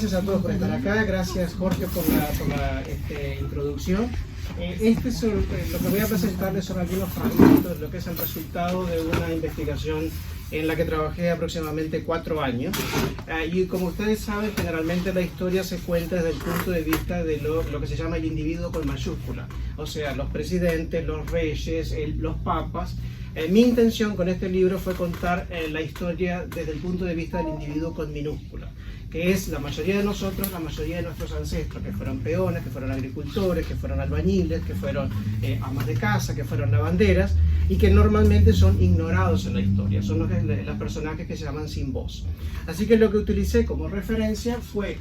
Gracias a todos por estar acá, gracias Jorge por la introducción. Lo que voy a presentarles son algunos fragmentos de lo que es el resultado de una investigación en la que trabajé aproximadamente 4 años. Y como ustedes saben, generalmente la historia se cuenta desde el punto de vista de lo que se llama el individuo con mayúscula, o sea, los presidentes, los reyes, los papas. Mi intención con este libro fue contar la historia desde el punto de vista del individuo con minúscula, que es la mayoría de nosotros, la mayoría de nuestros ancestros, que fueron peones, que fueron agricultores, que fueron albañiles, que fueron amas de casa, que fueron lavanderas, y que normalmente son ignorados en la historia, son los personajes que se llaman sin voz. Así que lo que utilicé como referencia fue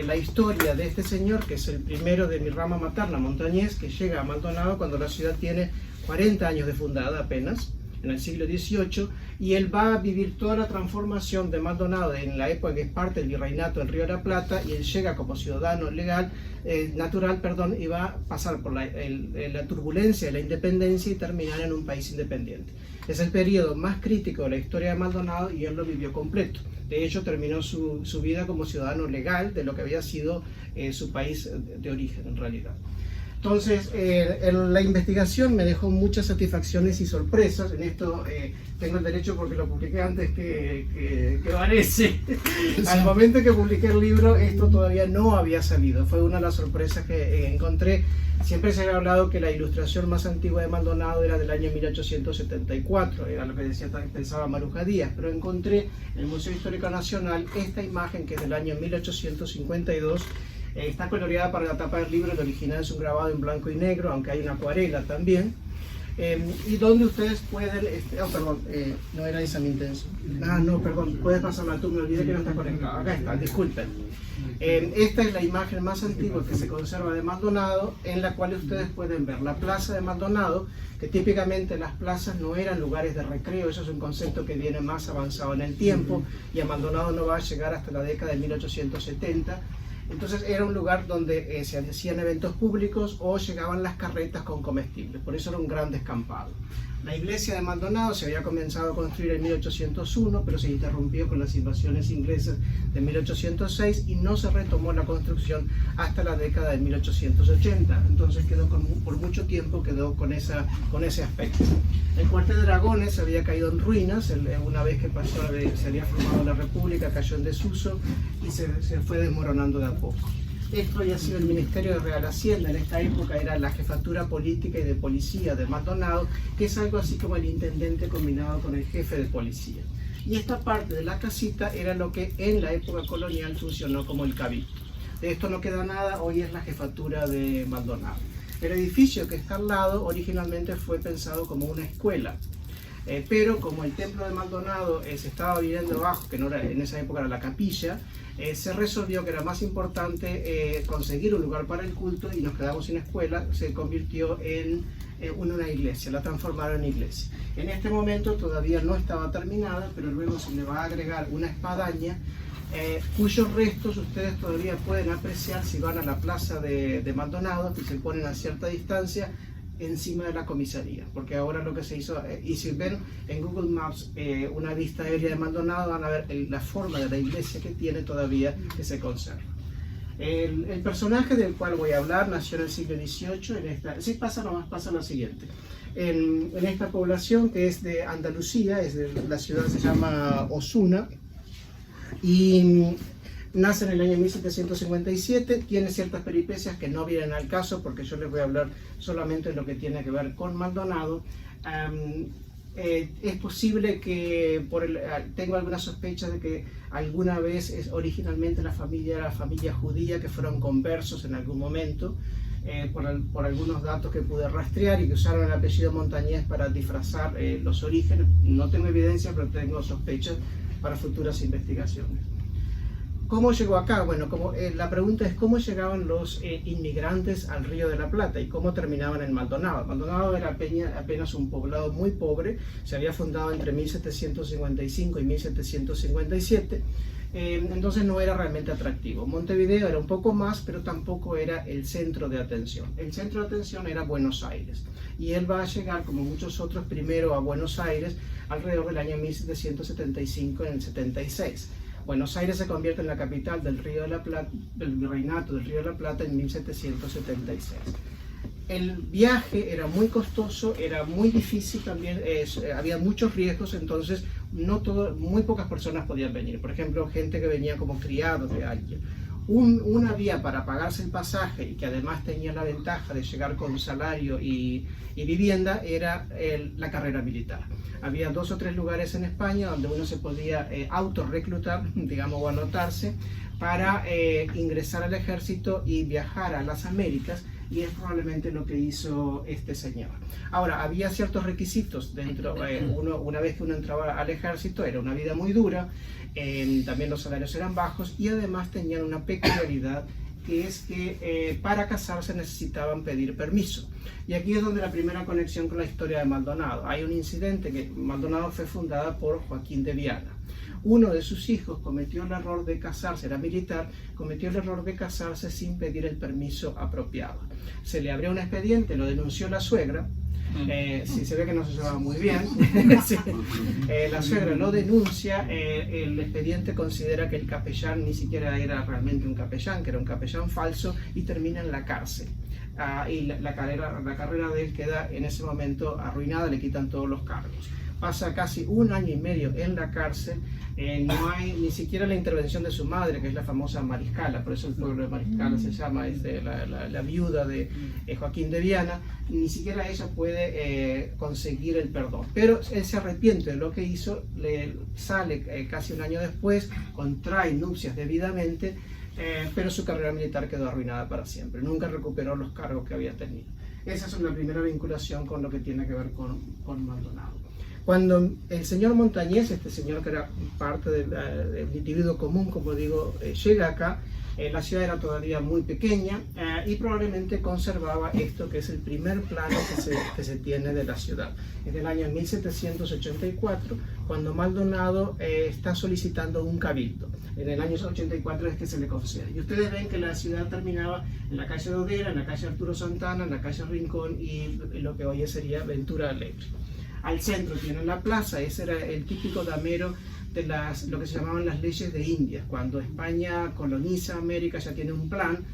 la historia de este señor, que es el primero de mi rama materna, Montañés, que llega a Maldonado cuando la ciudad tiene 40 años de fundada apenas, en el siglo XVIII, y él va a vivir toda la transformación de Maldonado en la época que es parte del virreinato del Río de la Plata, y él llega como ciudadano natural, y va a pasar por la turbulencia de la independencia y terminar en un país independiente. Es el periodo más crítico de la historia de Maldonado y él lo vivió completo. De hecho, terminó su vida como ciudadano legal de lo que había sido su país de origen en realidad. Entonces, la investigación me dejó muchas satisfacciones y sorpresas. En esto tengo el derecho porque lo publiqué antes que Vanessa. Al momento que publiqué el libro, esto todavía no había salido. Fue una de las sorpresas que encontré. Siempre se había hablado que la ilustración más antigua de Maldonado era del año 1874, era lo que pensaba Maruja Díaz, pero encontré en el Museo Histórico Nacional esta imagen que es del año 1852. Está coloreada para la tapa del libro, el original es un grabado en blanco y negro, aunque hay una acuarela también. Y donde ustedes pueden... no era esa mi intención. No, perdón, puedes pasarla tú, me olvidé que no está conectado. Acá está, disculpen. Esta es la imagen más antigua que se conserva de Maldonado, en la cual ustedes pueden ver la plaza de Maldonado, que típicamente las plazas no eran lugares de recreo, eso es un concepto que viene más avanzado en el tiempo, y a Maldonado no va a llegar hasta la década de 1870. Entonces era un lugar donde se hacían eventos públicos o llegaban las carretas con comestibles, por eso era un gran descampado. La iglesia de Maldonado se había comenzado a construir en 1801, pero se interrumpió con las invasiones inglesas de 1806 y no se retomó la construcción hasta la década de 1880. Entonces por mucho tiempo quedó con ese aspecto. El cuartel de Dragones se había caído en ruinas, una vez que se había formado la República, cayó en desuso y se fue desmoronando de a poco. Esto había sido el Ministerio de Real Hacienda, en esta época era la jefatura política y de policía de Maldonado, que es algo así como el intendente combinado con el jefe de policía. Y esta parte de la casita era lo que en la época colonial funcionó como el cabildo. De esto no queda nada, hoy es la jefatura de Maldonado. El edificio que está al lado originalmente fue pensado como una escuela. Pero como el templo de Maldonado se estaba viviendo abajo, que no era, en esa época era la capilla, se resolvió que era más importante conseguir un lugar para el culto y nos quedamos sin escuela, se convirtió en una iglesia, la transformaron en iglesia. En este momento todavía no estaba terminada, pero luego se le va a agregar una espadaña cuyos restos ustedes todavía pueden apreciar si van a la plaza de Maldonado, que se ponen a cierta distancia encima de la comisaría, porque ahora lo que se hizo, y si ven en Google Maps una vista aérea de Maldonado, van a ver la forma de la iglesia que tiene todavía, que se conserva. El personaje del cual voy a hablar nació en el siglo XVIII, pasa lo siguiente. En esta población que es de Andalucía, la ciudad se llama Osuna, y nace en el año 1757, tiene ciertas peripecias que no vienen al caso porque yo les voy a hablar solamente de lo que tiene que ver con Maldonado. Es posible que tengo algunas sospechas de que alguna vez originalmente la familia era la familia judía, que fueron conversos en algún momento, por algunos datos que pude rastrear y que usaron el apellido Montañés para disfrazar los orígenes. No tengo evidencia, pero tengo sospechas para futuras investigaciones. ¿Cómo llegó acá? Bueno, la pregunta es cómo llegaban los inmigrantes al Río de la Plata y cómo terminaban en Maldonado. Maldonado era apenas un poblado muy pobre, se había fundado entre 1755 y 1757, entonces no era realmente atractivo. Montevideo era un poco más, pero tampoco era el centro de atención. El centro de atención era Buenos Aires, y él va a llegar, como muchos otros, primero a Buenos Aires alrededor del año 1775, en el 76. Buenos Aires se convierte en la capital del Río de la Plata, del Virreinato del Río de la Plata en 1776. El viaje era muy costoso, era muy difícil también, había muchos riesgos, entonces muy pocas personas podían venir. Por ejemplo, gente que venía como criados de alguien. Una vía para pagarse el pasaje y que además tenía la ventaja de llegar con salario y vivienda era la carrera militar. Había 2 o 3 lugares en España donde uno se podía autorreclutar, digamos, o anotarse para ingresar al ejército y viajar a las Américas, y es probablemente lo que hizo este señor. Ahora, había ciertos requisitos dentro, una vez que uno entraba al ejército, era una vida muy dura, también los salarios eran bajos y además tenían una peculiaridad, que es que para casarse necesitaban pedir permiso. Y aquí es donde la primera conexión con la historia de Maldonado. Hay un incidente que Maldonado fue fundada por Joaquín de Viana. Uno de sus hijos cometió el error de casarse, era militar, cometió el error de casarse sin pedir el permiso apropiado. Se le abrió un expediente, lo denunció la suegra. Sí, se ve que no se llevaba muy bien. Sí. La suegra lo denuncia, el expediente considera que el capellán ni siquiera era realmente un capellán, que era un capellán falso, y termina en la cárcel. Y la carrera de él queda en ese momento arruinada, le quitan todos los cargos. Pasa casi 1 año y medio en la cárcel, no hay ni siquiera la intervención de su madre, que es la famosa Mariscala, por eso el pueblo de Mariscala se llama, la viuda de Joaquín de Viana, ni siquiera ella puede conseguir el perdón. Pero él se arrepiente de lo que hizo, le sale casi 1 año después, contrae nupcias debidamente, pero su carrera militar quedó arruinada para siempre, nunca recuperó los cargos que había tenido. Esa es una primera vinculación con lo que tiene que ver con Maldonado. Cuando el señor Montañés, este señor que era parte del individuo común, como digo, llega acá, la ciudad era todavía muy pequeña y probablemente conservaba esto que es el primer plano que se tiene de la ciudad. Es del año 1784, cuando Maldonado está solicitando un cabildo. En el año 84 es que se le concede. Y ustedes ven que la ciudad terminaba en la calle Dodera, en la calle Arturo Santana, en la calle Rincón y lo que hoy sería Ventura Alegre. Al centro tienen la plaza, ese era el típico damero de lo que se llamaban las leyes de Indias. Cuando España coloniza América, ya tiene un plan,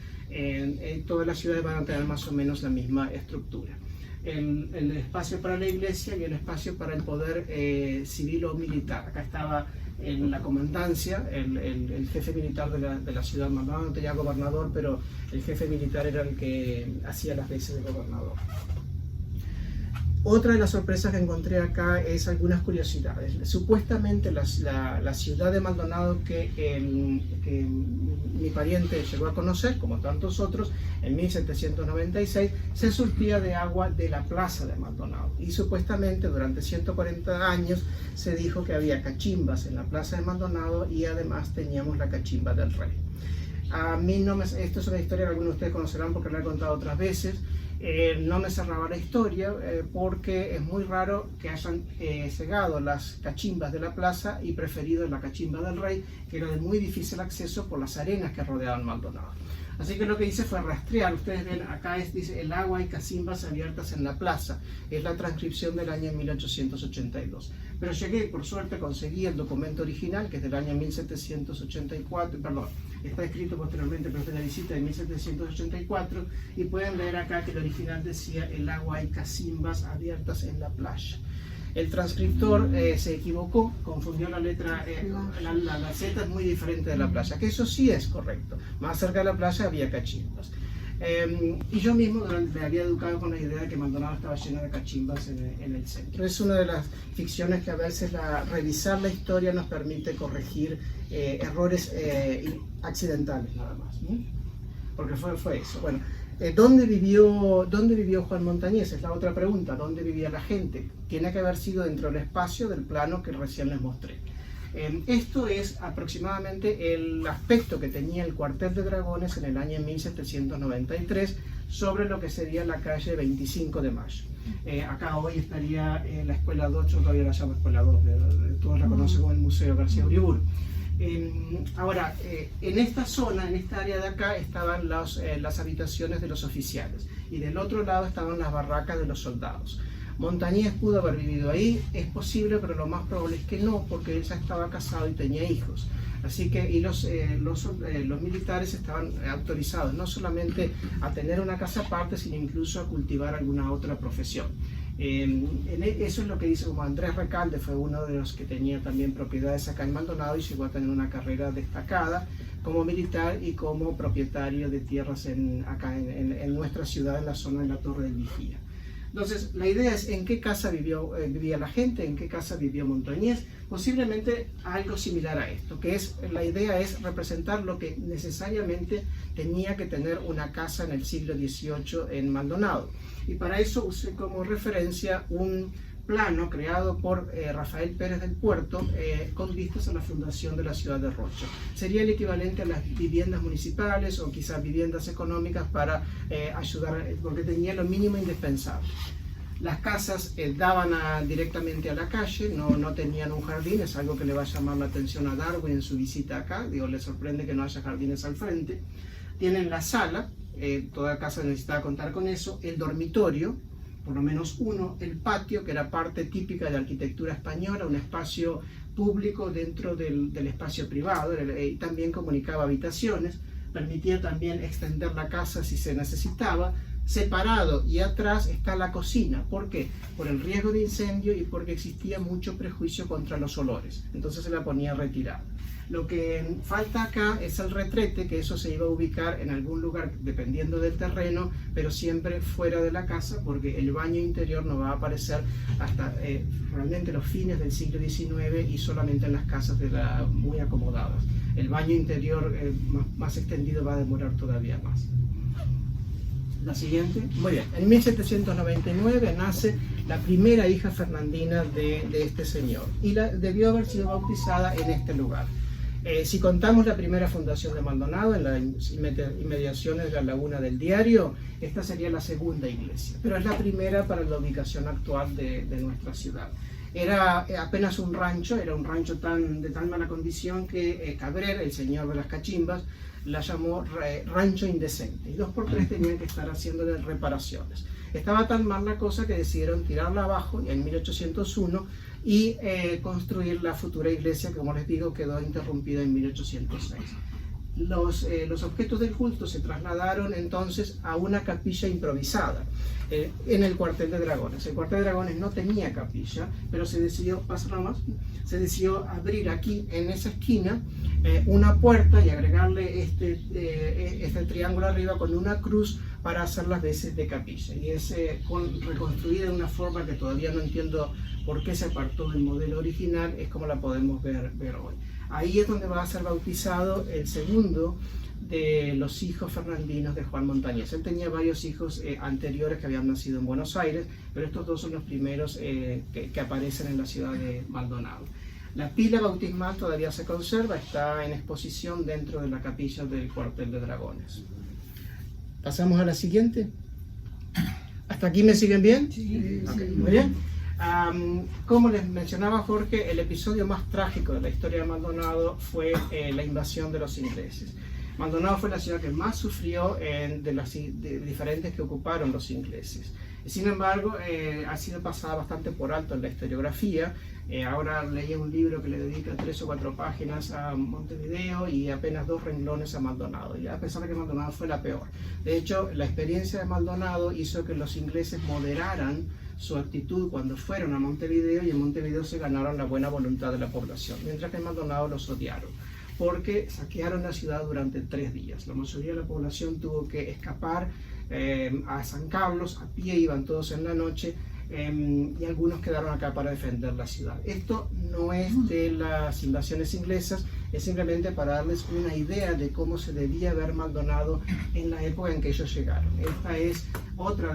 todas las ciudades van a tener más o menos la misma estructura. El espacio para la iglesia y el espacio para el poder civil o militar. Acá estaba en la comandancia, el jefe militar de la ciudad. Maldonado no tenía gobernador, pero el jefe militar era el que hacía las veces de gobernador. Otra de las sorpresas que encontré acá es algunas curiosidades. Supuestamente la ciudad de Maldonado que mi pariente llegó a conocer, como tantos otros, en 1796, se surtía de agua de la plaza de Maldonado. Y supuestamente durante 140 años se dijo que había cachimbas en la plaza de Maldonado y además teníamos la cachimba del rey. A mí esto es una historia que algunos de ustedes conocerán porque la he contado otras veces. No me cerraba la historia porque es muy raro que hayan cegado las cachimbas de la plaza y preferido la cachimba del rey, que era de muy difícil acceso por las arenas que rodeaban Maldonado. Así que lo que hice fue rastrear. Ustedes ven acá dice el agua y cachimbas abiertas en la plaza. Es la transcripción del año 1882. Pero llegué, por suerte conseguí el documento original, que es del año 1784, perdón, está escrito posteriormente, pero es de la visita de 1784, y pueden leer acá que el original decía el agua y cachimbas abiertas en la playa. El transcriptor se equivocó, confundió la letra, la Z es muy diferente de la playa, que eso sí es correcto. Más cerca de la playa había cachimbas. Y yo mismo me había educado con la idea de que Maldonado estaba lleno de cachimbas en el centro. Es una de las ficciones que a veces revisar la historia nos permite corregir errores accidentales nada más, ¿no? Porque fue eso. Bueno, ¿dónde vivió Juan Montañés? Es la otra pregunta. ¿Dónde vivía la gente? Tiene que haber sido dentro del espacio del plano que recién les mostré. Esto es aproximadamente el aspecto que tenía el cuartel de dragones en el año 1793 sobre lo que sería la calle 25 de Mayo. Acá hoy estaría la Escuela 2, yo todavía la llamo Escuela 2, todos la conocen como el Museo García Uriburu. Ahora, en esta zona, en esta área de acá, estaban las habitaciones de los oficiales y del otro lado estaban las barracas de los soldados. Montañés pudo haber vivido ahí, es posible, pero lo más probable es que no, porque él ya estaba casado y tenía hijos. Así que y los militares estaban autorizados no solamente a tener una casa aparte, sino incluso a cultivar alguna otra profesión. Eso es lo que dice, como Andrés Recalde fue uno de los que tenía también propiedades acá en Maldonado y llegó a tener una carrera destacada como militar y como propietario de tierras acá en nuestra ciudad, en la zona de la Torre del Vigía. Entonces, la idea es en qué casa vivía la gente, en qué casa vivió Montañés, posiblemente algo similar a esto, que es, la idea es representar lo que necesariamente tenía que tener una casa en el siglo XVIII en Maldonado. Y para eso usé como referencia un plano creado por Rafael Pérez del Puerto con vistas a la fundación de la ciudad de Rocha. Sería el equivalente a las viviendas municipales o quizás viviendas económicas para ayudar, porque tenía lo mínimo indispensable. Las casas daban directamente a la calle, no tenían un jardín, es algo que le va a llamar la atención a Darwin en su visita acá, digo, le sorprende que no haya jardines al frente. Tienen la sala, toda casa necesitaba contar con eso, el dormitorio, por lo menos uno, el patio, que era parte típica de la arquitectura española, un espacio público dentro del espacio privado, y también comunicaba habitaciones, permitía también extender la casa si se necesitaba. Separado y atrás está la cocina. ¿Por qué? Por el riesgo de incendio y porque existía mucho prejuicio contra los olores, entonces se la ponía retirada. Lo que falta acá es el retrete, que eso se iba a ubicar en algún lugar dependiendo del terreno, pero siempre fuera de la casa, porque el baño interior no va a aparecer hasta realmente los fines del siglo XIX y solamente en las casas muy acomodadas. El baño interior más extendido va a demorar todavía más. La siguiente. Muy bien. En 1799 nace la primera hija fernandina de este señor y debió haber sido bautizada en este lugar. Si contamos la primera fundación de Maldonado en las inmediaciones de la Laguna del Diario, esta sería la segunda iglesia, pero es la primera para la ubicación actual de nuestra ciudad. Era apenas un rancho, era un rancho de tan mala condición que Cabrera, el señor de las cachimbas, la llamó rancho indecente, y 2x3 tenían que estar haciéndole reparaciones. Estaba tan mal la cosa que decidieron tirarla abajo en 1801 y construir la futura iglesia, que como les digo quedó interrumpida en 1806. Los objetos del culto se trasladaron entonces a una capilla improvisada en el cuartel de Dragones. El cuartel de Dragones no tenía capilla, pero se decidió abrir aquí en esa esquina una puerta y agregarle este triángulo arriba con una cruz para hacer las veces de capilla, y es reconstruida de una forma que todavía no entiendo por qué se apartó del modelo original, es como la podemos ver hoy. Ahí es donde va a ser bautizado el segundo de los hijos fernandinos de Juan Montañés. Él tenía varios hijos anteriores que habían nacido en Buenos Aires, pero estos dos son los primeros que aparecen en la ciudad de Maldonado. La pila bautismal todavía se conserva, está en exposición dentro de la capilla del cuartel de Dragones. Pasamos a la siguiente. ¿Hasta aquí me siguen bien? Sí. Okay, muy bien. Como les mencionaba Jorge, el episodio más trágico de la historia de Maldonado fue la invasión de los ingleses. Maldonado fue la ciudad que más sufrió de las diferentes que ocuparon los ingleses. Sin embargo, ha sido pasada bastante por alto en la historiografía. Ahora leí un libro que le dedica 3 o 4 páginas a Montevideo y apenas 2 renglones a Maldonado, y a pesar de que Maldonado fue la peor. De hecho, la experiencia de Maldonado hizo que los ingleses moderaran su actitud cuando fueron a Montevideo, y en Montevideo se ganaron la buena voluntad de la población, mientras que en Maldonado los odiaron, porque saquearon la ciudad durante 3 días. La mayoría de la población tuvo que escapar a San Carlos, a pie iban todos en la noche, y algunos quedaron acá para defender la ciudad. Esto no es de las invasiones inglesas, es simplemente para darles una idea de cómo se debía ver Maldonado en la época en que ellos llegaron. Esta es otra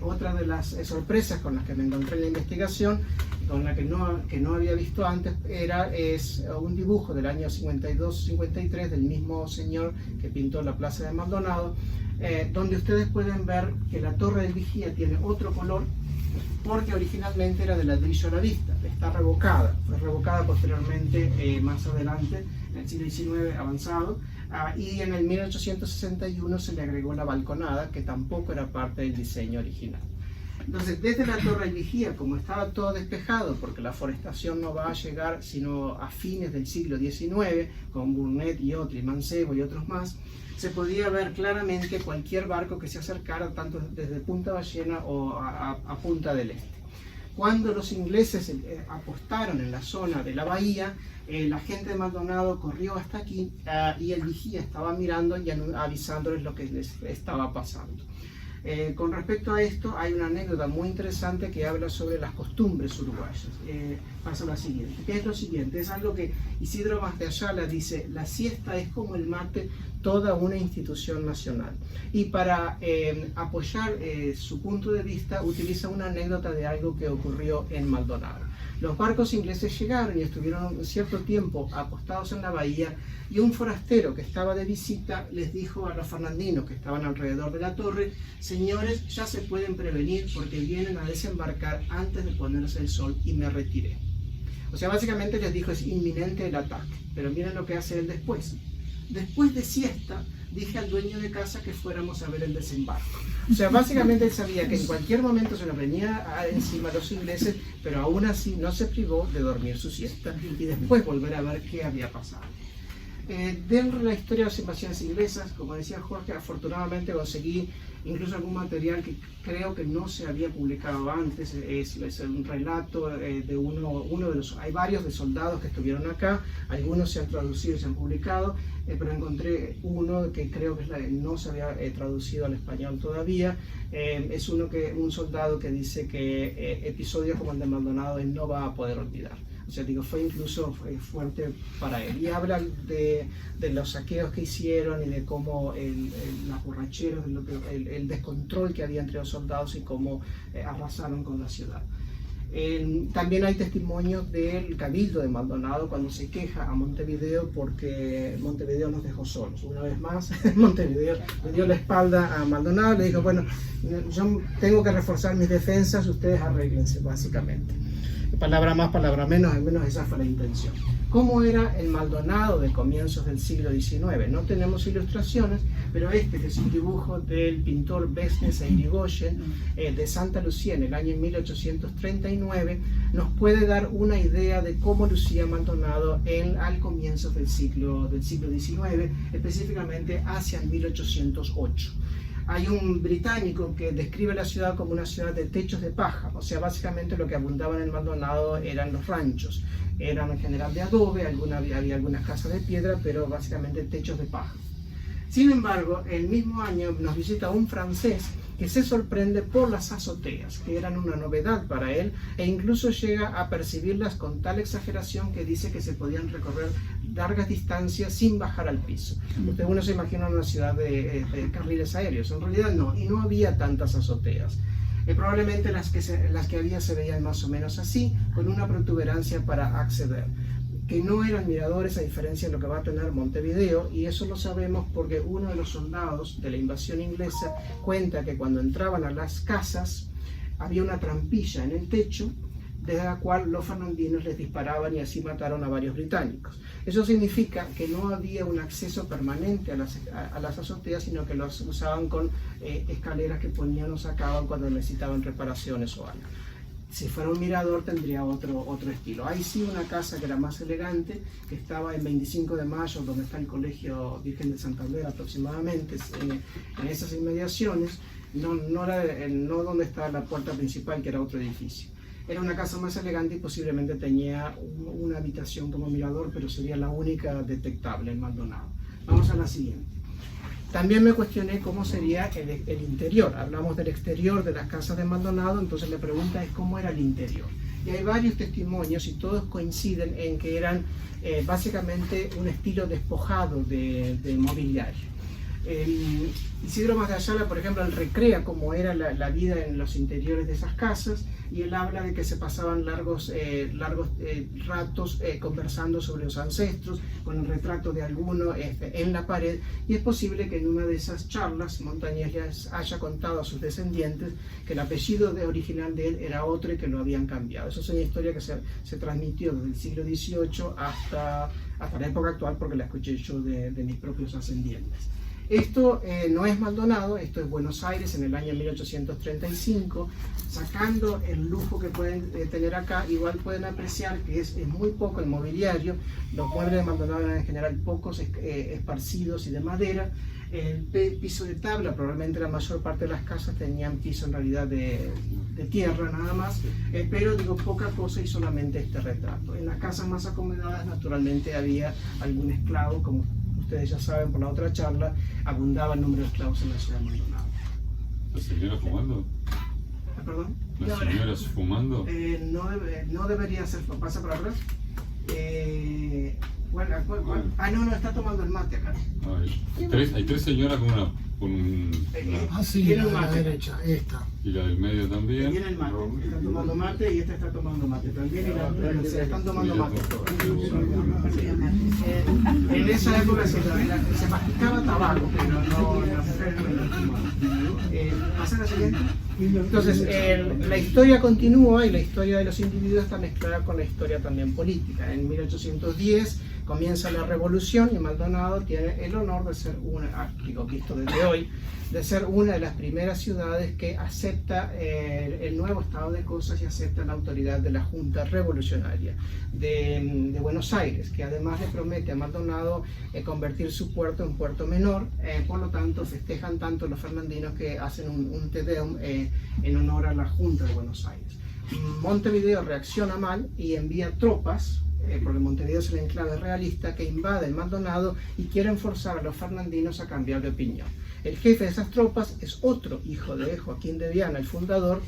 otra de las sorpresas con las que me encontré en la investigación, con la que no había visto antes, es un dibujo del año 52-53 del mismo señor que pintó la plaza de Maldonado, donde ustedes pueden ver que la Torre del Vigía tiene otro color, porque originalmente era de ladrillo a la vista. Está revocada, fue revocada posteriormente, más adelante, en el siglo XIX avanzado, y en el 1861 se le agregó la balconada, que tampoco era parte del diseño original. Entonces, desde la Torre del Vigía, como estaba todo despejado, porque la forestación no va a llegar sino a fines del siglo XIX, con Burnet y otros, y Mancebo y otros más, se podía ver claramente cualquier barco que se acercara, tanto desde Punta Ballena o a Punta del Este. Cuando los ingleses apostaron en la zona de la bahía, la gente de Maldonado corrió hasta aquí y el vigía estaba mirando y avisándoles lo que les estaba pasando. Con respecto a esto, hay una anécdota muy interesante que habla sobre las costumbres uruguayas. Pasa lo siguiente, que es lo siguiente, es algo que Isidro Mas de Ayala dice: la siesta es como el mate, toda una institución nacional. Y para apoyar su punto de vista, utiliza una anécdota de algo que ocurrió en Maldonado. Los barcos ingleses llegaron y estuvieron un cierto tiempo apostados en la bahía, y un forastero que estaba de visita les dijo a los fernandinos que estaban alrededor de la torre: señores, ya se pueden prevenir porque vienen a desembarcar antes de ponerse el sol, y me retiré. O sea, básicamente les dijo: es inminente el ataque. Pero miren lo que hace él después. Después de siesta, dije al dueño de casa que fuéramos a ver el desembarco. O sea, básicamente él sabía que en cualquier momento se nos venía encima los ingleses, pero aún así no se privó de dormir su siesta y después volver a ver qué había pasado. Dentro de la historia de las invasiones inglesas, como decía Jorge, afortunadamente conseguí incluso algún material que creo que no se había publicado antes. Es un relato de uno de los... Hay varios de soldados que estuvieron acá, algunos se han traducido y se han publicado, pero encontré uno que creo que no se había traducido al español todavía. Es un soldado que dice que episodios como el de Maldonado él no va a poder olvidar. O sea, digo, fue incluso fuerte para él. Y habla de los saqueos que hicieron y de cómo las borracheras, el descontrol que había entre los soldados y cómo arrasaron con la ciudad. También hay testimonios del Cabildo de Maldonado cuando se queja a Montevideo porque Montevideo nos dejó solos. Una vez más, Montevideo le dio la espalda a Maldonado, le dijo: bueno, yo tengo que reforzar mis defensas, ustedes arréglense, básicamente. Palabra más, palabra menos, al menos esa fue la intención. ¿Cómo era el Maldonado de comienzos del siglo XIX? No tenemos ilustraciones, pero este es un dibujo del pintor Besnes e Irigoyen de Santa Lucía en el año 1839. Nos puede dar una idea de cómo lucía Maldonado al comienzo del siglo XIX, específicamente hacia el 1808. Hay un británico que describe la ciudad como una ciudad de techos de paja, o sea, básicamente lo que abundaba en el Maldonado eran los ranchos. Eran en general de adobe, había algunas casas de piedra, pero básicamente techos de paja. Sin embargo, el mismo año nos visita un francés que se sorprende por las azoteas, que eran una novedad para él, e incluso llega a percibirlas con tal exageración que dice que se podían recorrer largas distancias sin bajar al piso. Uno se imagina una ciudad de carriles aéreos, en realidad no, y no había tantas azoteas. Probablemente las que había se veían más o menos así, con una protuberancia para acceder, que no eran miradores a diferencia de lo que va a tener Montevideo, y eso lo sabemos porque uno de los soldados de la invasión inglesa cuenta que cuando entraban a las casas había una trampilla en el techo desde la cual los fernandinos les disparaban y así mataron a varios británicos. Eso significa que no había un acceso permanente a las azoteas, sino que los usaban con escaleras que ponían o sacaban cuando necesitaban reparaciones o algo. Si fuera un mirador tendría otro estilo. Hay sí una casa que era más elegante, que estaba en 25 de Mayo, donde está el Colegio Virgen de Santander aproximadamente, en esas inmediaciones, no donde está la puerta principal, que era otro edificio. Era una casa más elegante y posiblemente tenía una habitación como mirador, pero sería la única detectable en Maldonado. Vamos a la siguiente. También me cuestioné cómo sería el interior. Hablamos del exterior de las casas de Maldonado, entonces la pregunta es cómo era el interior. Y hay varios testimonios y todos coinciden en que eran básicamente un estilo despojado de mobiliario. Isidro Mas de Ayala, por ejemplo, él recrea cómo era la vida en los interiores de esas casas, y él habla de que se pasaban largos ratos conversando sobre los ancestros, con el retrato de alguno en la pared, y es posible que en una de esas charlas Montañés les haya contado a sus descendientes que el apellido original de él era otro y que lo habían cambiado. Eso es una historia que se transmitió desde el siglo XVIII hasta la época actual, porque la escuché yo de mis propios ascendientes. Esto no es Maldonado, esto es Buenos Aires en el año 1835. Sacando el lujo que pueden tener acá, igual pueden apreciar que es muy poco el mobiliario. Los muebles de Maldonado eran en general pocos, esparcidos y de madera. El piso de tabla, probablemente la mayor parte de las casas tenían piso en realidad de tierra nada más, pero digo poca cosa y solamente este retrato. En las casas más acomodadas naturalmente había algún esclavo, como ustedes ya saben por la otra charla, abundaba el número de esclavos en la ciudad de Maldonado. ¿La señora fumando? ¿Perdón? ¿La señora fumando? No debería ser, pasa para atrás. Bueno, no, está tomando el mate acá. Hay tres señoras con sí, tiene la de un la mate. derecha, esta. Y la del medio también. Tiene el mate, está tomando mate y esta está tomando mate también, y la otra se están tomando mate. En esa época se masticaba tabaco, pero no, las mujeres no lo fumaban. ¿Pasa la siguiente? Entonces, la historia continúa y la historia de los individuos está mezclada con la historia también política. En 1810 comienza la revolución y Maldonado tiene el honor de ser visto desde hoy, de ser una de las primeras ciudades que acepta el nuevo estado de cosas y acepta la autoridad de la Junta Revolucionaria de Buenos Aires, que además le promete a Maldonado convertir su puerto en puerto menor. Por lo tanto, festejan tanto los fernandinos que hacen un Te Deum en honor a la Junta de Buenos Aires. Montevideo reacciona mal y envía tropas, porque Montevideo es el enclave realista, que invaden Maldonado y quieren forzar a los fernandinos a cambiar de opinión. El jefe de esas tropas es otro hijo de Joaquín de Viana, el fundador,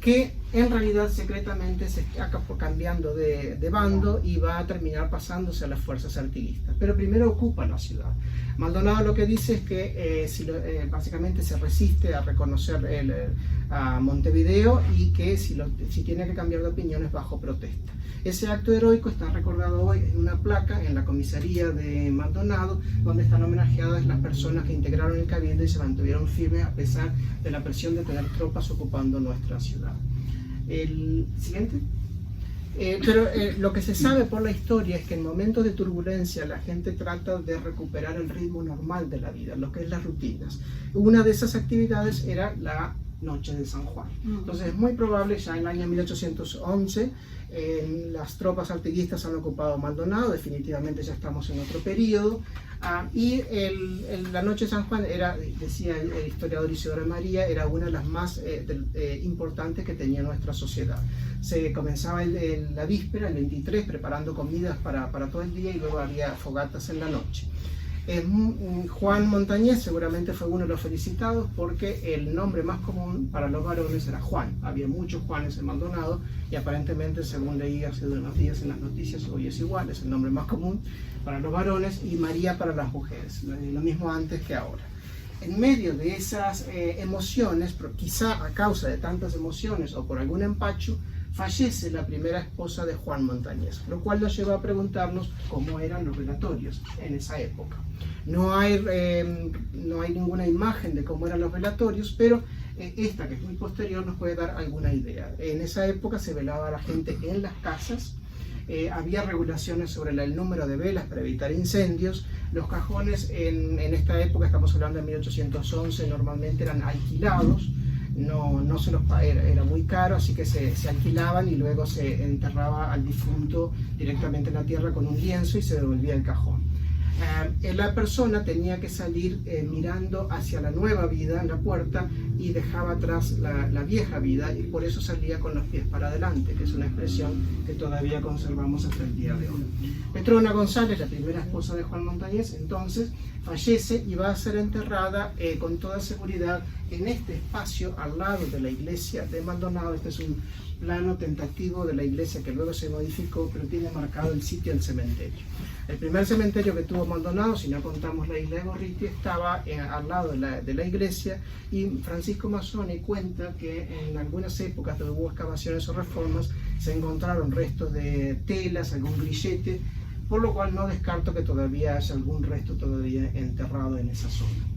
que en realidad secretamente se está cambiando de bando y va a terminar pasándose a las fuerzas artiguistas. Pero primero ocupa la ciudad. Maldonado lo que dice es que básicamente se resiste a reconocer a Montevideo y que si tiene que cambiar de opinión es bajo protesta. Ese acto heroico está recordado hoy en una placa en la comisaría de Maldonado, donde están homenajeadas las personas que integraron el cabildo y se mantuvieron firmes a pesar de la presión de tener tropas ocupando nuestra ciudad. El siguiente. Lo que se sabe por la historia es que en momentos de turbulencia la gente trata de recuperar el ritmo normal de la vida, lo que es las rutinas. Una de esas actividades era la Noche de San Juan. Entonces es muy probable, ya en el año 1811, las tropas artiguistas han ocupado Maldonado, definitivamente ya estamos en otro periodo, y la Noche de San Juan era, decía el historiador Isidoro María, era una de las más importantes que tenía nuestra sociedad. Se comenzaba la víspera, el 23, preparando comidas para todo el día y luego había fogatas en la noche. Juan Montañés seguramente fue uno de los felicitados porque el nombre más común para los varones era Juan. Había muchos Juanes en Maldonado y aparentemente, según leí hace unos días en las noticias, hoy es igual, es el nombre más común para los varones y María para las mujeres, lo mismo antes que ahora. En medio de esas emociones, quizá a causa de tantas emociones o por algún empacho, fallece la primera esposa de Juan Montañés, lo cual nos lleva a preguntarnos cómo eran los velatorios en esa época. No hay ninguna imagen de cómo eran los velatorios, pero esta, que es muy posterior, nos puede dar alguna idea. En esa época se velaba a la gente en las casas, había regulaciones sobre el número de velas para evitar incendios. Los cajones en esta época, estamos hablando de 1811, normalmente eran alquilados. No se los era muy caro, así que se alquilaban y luego se enterraba al difunto directamente en la tierra con un lienzo y se devolvía el cajón. La persona tenía que salir mirando hacia la nueva vida en la puerta y dejaba atrás la vieja vida, y por eso salía con los pies para adelante, que es una expresión que todavía conservamos hasta el día de hoy. Petrona González, la primera esposa de Juan Montañés, entonces fallece y va a ser enterrada con toda seguridad en este espacio al lado de la iglesia de Maldonado. Este es un plano tentativo de la iglesia que luego se modificó, pero tiene marcado el sitio del cementerio. El primer cementerio que tuvo Maldonado, si no contamos la isla de Gorriti, estaba al lado de la iglesia, y Francisco Mazzoni cuenta que en algunas épocas donde hubo excavaciones o reformas se encontraron restos de telas, algún grillete, por lo cual no descarto que todavía haya algún resto todavía enterrado en esa zona.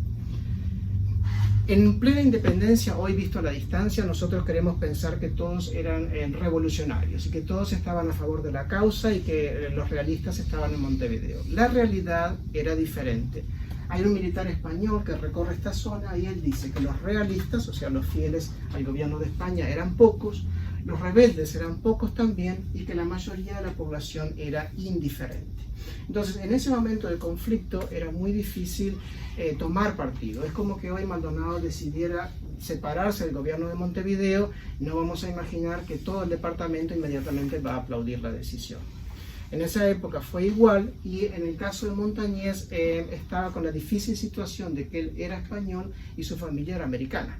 En plena independencia, hoy visto a la distancia, nosotros queremos pensar que todos eran revolucionarios y que todos estaban a favor de la causa y que los realistas estaban en Montevideo. La realidad era diferente. Hay un militar español que recorre esta zona y él dice que los realistas, o sea, los fieles al gobierno de España, eran pocos, los rebeldes eran pocos también y que la mayoría de la población era indiferente. Entonces, en ese momento de conflicto era muy difícil tomar partido. Es como que hoy Maldonado decidiera separarse del gobierno de Montevideo. No vamos a imaginar que todo el departamento inmediatamente va a aplaudir la decisión. En esa época fue igual, y en el caso de Montañés estaba con la difícil situación de que él era español y su familia era americana.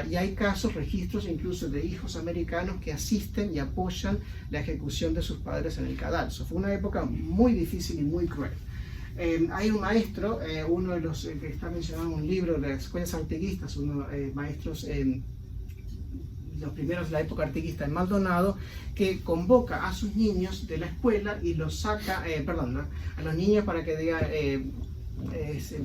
Y hay casos, registros incluso de hijos americanos que asisten y apoyan la ejecución de sus padres en el cadalso. Fue una época muy difícil y muy cruel. Hay un maestro, uno de los que está mencionado en un libro de las escuelas artiguistas, uno de maestros los primeros de la época artiguista en Maldonado, que convoca a sus niños de la escuela y los saca, a los niños para que diga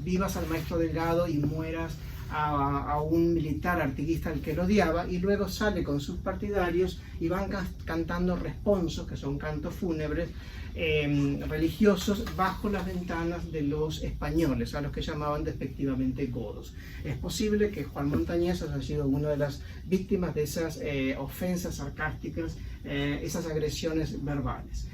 vivas al maestro Delgado y mueras a un militar artiguista al que lo odiaba, y luego sale con sus partidarios y van cantando responsos, que son cantos fúnebres religiosos, bajo las ventanas de los españoles, a los que llamaban despectivamente godos. Es posible que Juan Montañés haya sido una de las víctimas de esas ofensas sarcásticas, esas agresiones verbales.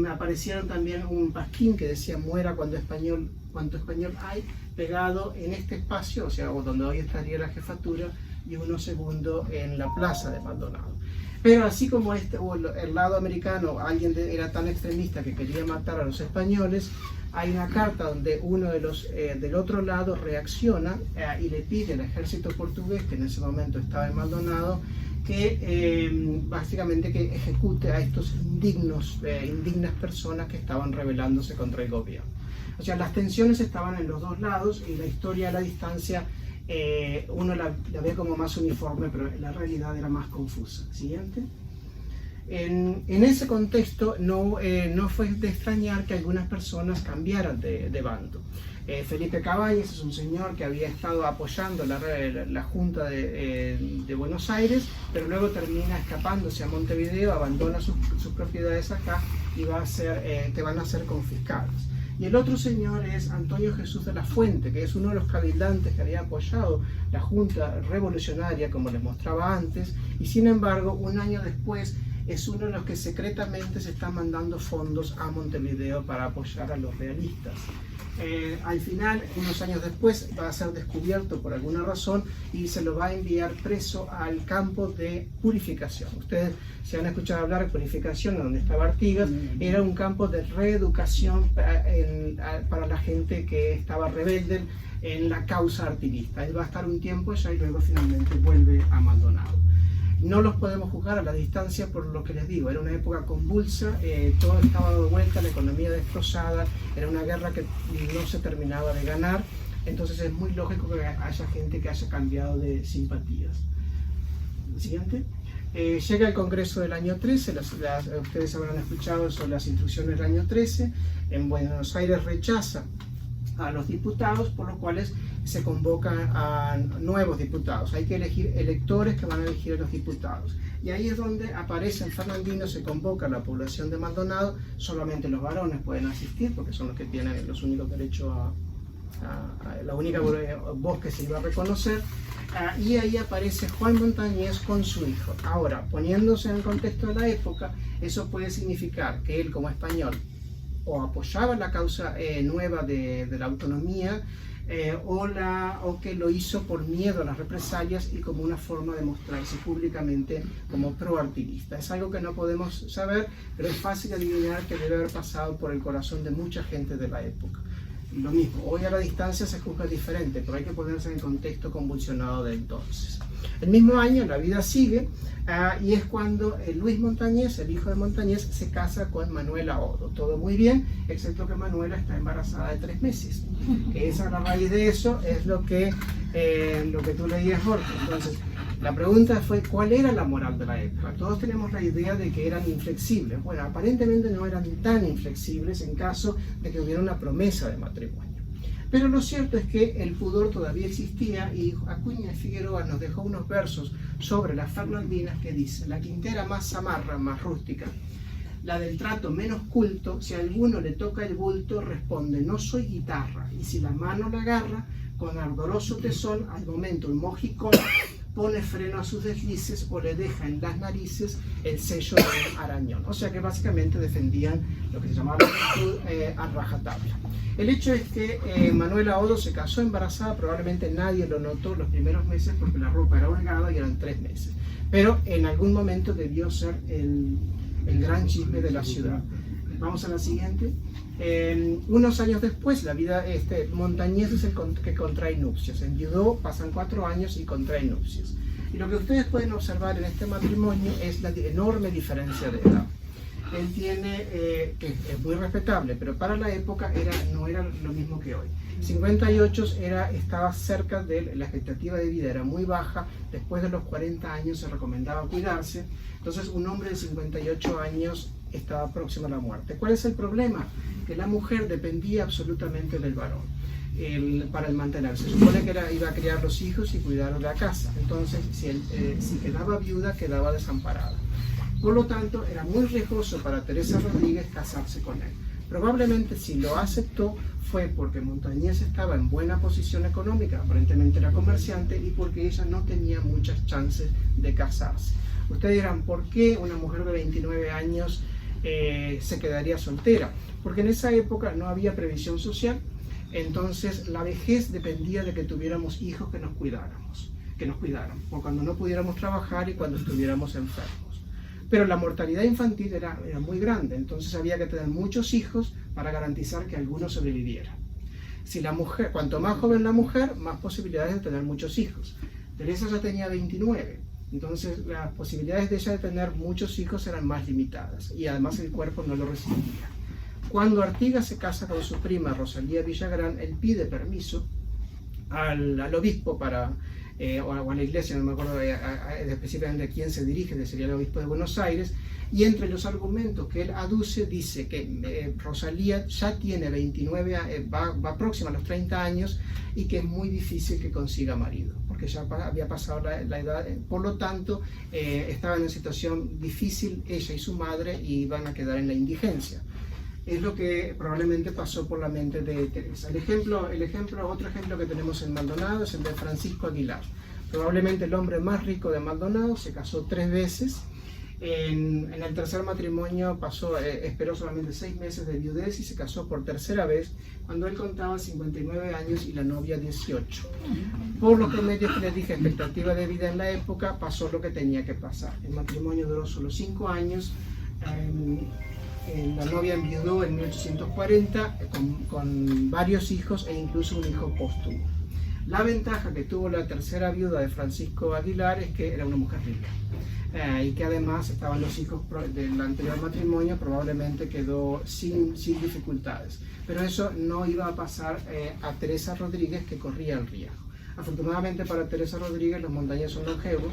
Aparecieron también un pasquín que decía muera cuanto español hay, pegado en este espacio, o sea, donde hoy estaría la jefatura, y uno segundo en la plaza de Maldonado. Pero así como el lado americano, alguien era tan extremista que quería matar a los españoles, hay una carta donde uno de los del otro lado reacciona y le pide al ejército portugués, que en ese momento estaba en Maldonado, que básicamente que ejecute a estos indignas personas que estaban rebelándose contra el gobierno. O sea, las tensiones estaban en los dos lados, y la historia a la distancia uno la ve como más uniforme, pero la realidad era más confusa. Siguiente. En ese contexto no fue de extrañar que algunas personas cambiaran de bando. Felipe Cabañas es un señor que había estado apoyando la Junta de Buenos Aires, pero luego termina escapándose a Montevideo, abandona sus propiedades acá y que van a ser confiscadas. Y el otro señor es Antonio Jesús de la Fuente, que es uno de los cabildantes que había apoyado la Junta Revolucionaria, como les mostraba antes, y sin embargo, un año después, es uno de los que secretamente se está mandando fondos a Montevideo para apoyar a los realistas. Al final, unos años después, va a ser descubierto por alguna razón y se lo va a enviar preso al campo de Purificación. Ustedes se han escuchado hablar de Purificación, donde estaba Artigas. Era un campo de reeducación para la gente que estaba rebelde en la causa artiguista. Él va a estar un tiempo allá y luego finalmente vuelve a Maldonado. No los podemos juzgar a la distancia por lo que les digo, era una época convulsa, todo estaba dado vuelta, la economía destrozada, era una guerra que no se terminaba de ganar, entonces es muy lógico que haya gente que haya cambiado de simpatías. Siguiente. Llega el Congreso del año 13, ustedes habrán escuchado sobre las instrucciones del año 13, en Buenos Aires rechaza a los diputados, por lo cuales se convocan a nuevos diputados. Hay que elegir electores que van a elegir a los diputados. Y ahí es donde aparece en Fernandino, se convoca a la población de Maldonado, solamente los varones pueden asistir, porque son los que tienen los únicos derechos a la única voz que se iba a reconocer, y ahí aparece Juan Montañés con su hijo. Ahora, poniéndose en el contexto de la época, eso puede significar que él como español o apoyaba la causa nueva de la autonomía, o que lo hizo por miedo a las represalias y como una forma de mostrarse públicamente como pro-artiguista. Es algo que no podemos saber, pero es fácil adivinar que debe haber pasado por el corazón de mucha gente de la época. Lo mismo, hoy a la distancia se juzga diferente, pero hay que ponerse en el contexto convulsionado de entonces. El mismo año la vida sigue, y es cuando Luis Montañés, el hijo de Montañés, se casa con Manuela Odo. Todo muy bien, excepto que Manuela está embarazada de 3 meses. Que esa, la raíz de eso es lo que tú leías, Jorge. Entonces, la pregunta fue, ¿cuál era la moral de la época? Todos tenemos la idea de que eran inflexibles. Bueno, aparentemente no eran tan inflexibles en caso de que hubiera una promesa de matrimonio. Pero lo cierto es que el pudor todavía existía, y Acuña Figueroa nos dejó unos versos sobre las Fernandinas que dice: la quintera más zamarra, más rústica, La del trato menos culto, si a alguno le toca el bulto, responde: no soy guitarra. Y si la mano la agarra, con ardoroso tesón, al momento un mojicón pone freno a sus deslices o le deja en las narices el sello de un arañón. O sea que básicamente defendían lo que se llamaba la virtud a rajatabla. El hecho es que Manuela Odo se casó embarazada, probablemente nadie lo notó los primeros meses porque la ropa era holgada y eran 3 meses. Pero en algún momento debió ser el gran chisme de la ciudad. Vamos a la siguiente. Unos años después, Montañés es el que contrae nupcias. Enviudó, pasan 4 años y contrae nupcias. Y lo que ustedes pueden observar en este matrimonio es la enorme diferencia de edad. Él tiene, que es muy respetable, pero para la época no era lo mismo que hoy. 58 estaba cerca de la expectativa de vida, era muy baja. Después de los 40 años se recomendaba cuidarse. Entonces un hombre de 58 años estaba próximo a la muerte. ¿Cuál es el problema? Que la mujer dependía absolutamente del varón para el mantenerse. Se supone que iba a criar los hijos y cuidar de la casa. Entonces, si quedaba viuda, quedaba desamparada. Por lo tanto, era muy riesgoso para Teresa Rodríguez casarse con él. Probablemente si lo aceptó fue porque Montañés estaba en buena posición económica, aparentemente era comerciante, y porque ella no tenía muchas chances de casarse. Ustedes dirán, ¿por qué una mujer de 29 años se quedaría soltera? Porque en esa época no había previsión social, entonces la vejez dependía de que tuviéramos hijos que nos cuidaran, o cuando no pudiéramos trabajar y cuando estuviéramos enfermos. Pero la mortalidad infantil era muy grande, entonces había que tener muchos hijos para garantizar que alguno sobreviviera. Cuanto más joven la mujer, más posibilidades de tener muchos hijos. Teresa ya tenía 29, entonces las posibilidades de ella de tener muchos hijos eran más limitadas, y además el cuerpo no lo resistía. Cuando Artigas se casa con su prima Rosalía Villagrán, él pide permiso al obispo o a la iglesia, no me acuerdo específicamente a quién se dirige, que sería el obispo de Buenos Aires, y entre los argumentos que él aduce dice que Rosalía ya tiene 29, va próxima a los 30 años, y que es muy difícil que consiga marido, porque ya había pasado la edad, por lo tanto estaba en una situación difícil ella y su madre, y iban a quedar en la indigencia. Es lo que probablemente pasó por la mente de Teresa. Otro ejemplo que tenemos en Maldonado es el de Francisco Aguilar. Probablemente el hombre más rico de Maldonado, se casó 3 veces. En el tercer matrimonio esperó solamente 6 meses de viudez y se casó por tercera vez cuando él contaba 59 años y la novia 18. Por los promedios que les dije, expectativa de vida en la época, pasó lo que tenía que pasar. El matrimonio duró solo 5 años. La novia enviudó en 1840 con varios hijos e incluso un hijo póstumo. La ventaja que tuvo la tercera viuda de Francisco Aguilar es que era una mujer rica, y que además estaban los hijos del anterior matrimonio, probablemente quedó sin dificultades. Pero eso no iba a pasar a Teresa Rodríguez, que corría el riesgo. Afortunadamente para Teresa Rodríguez los Montañés son longevos,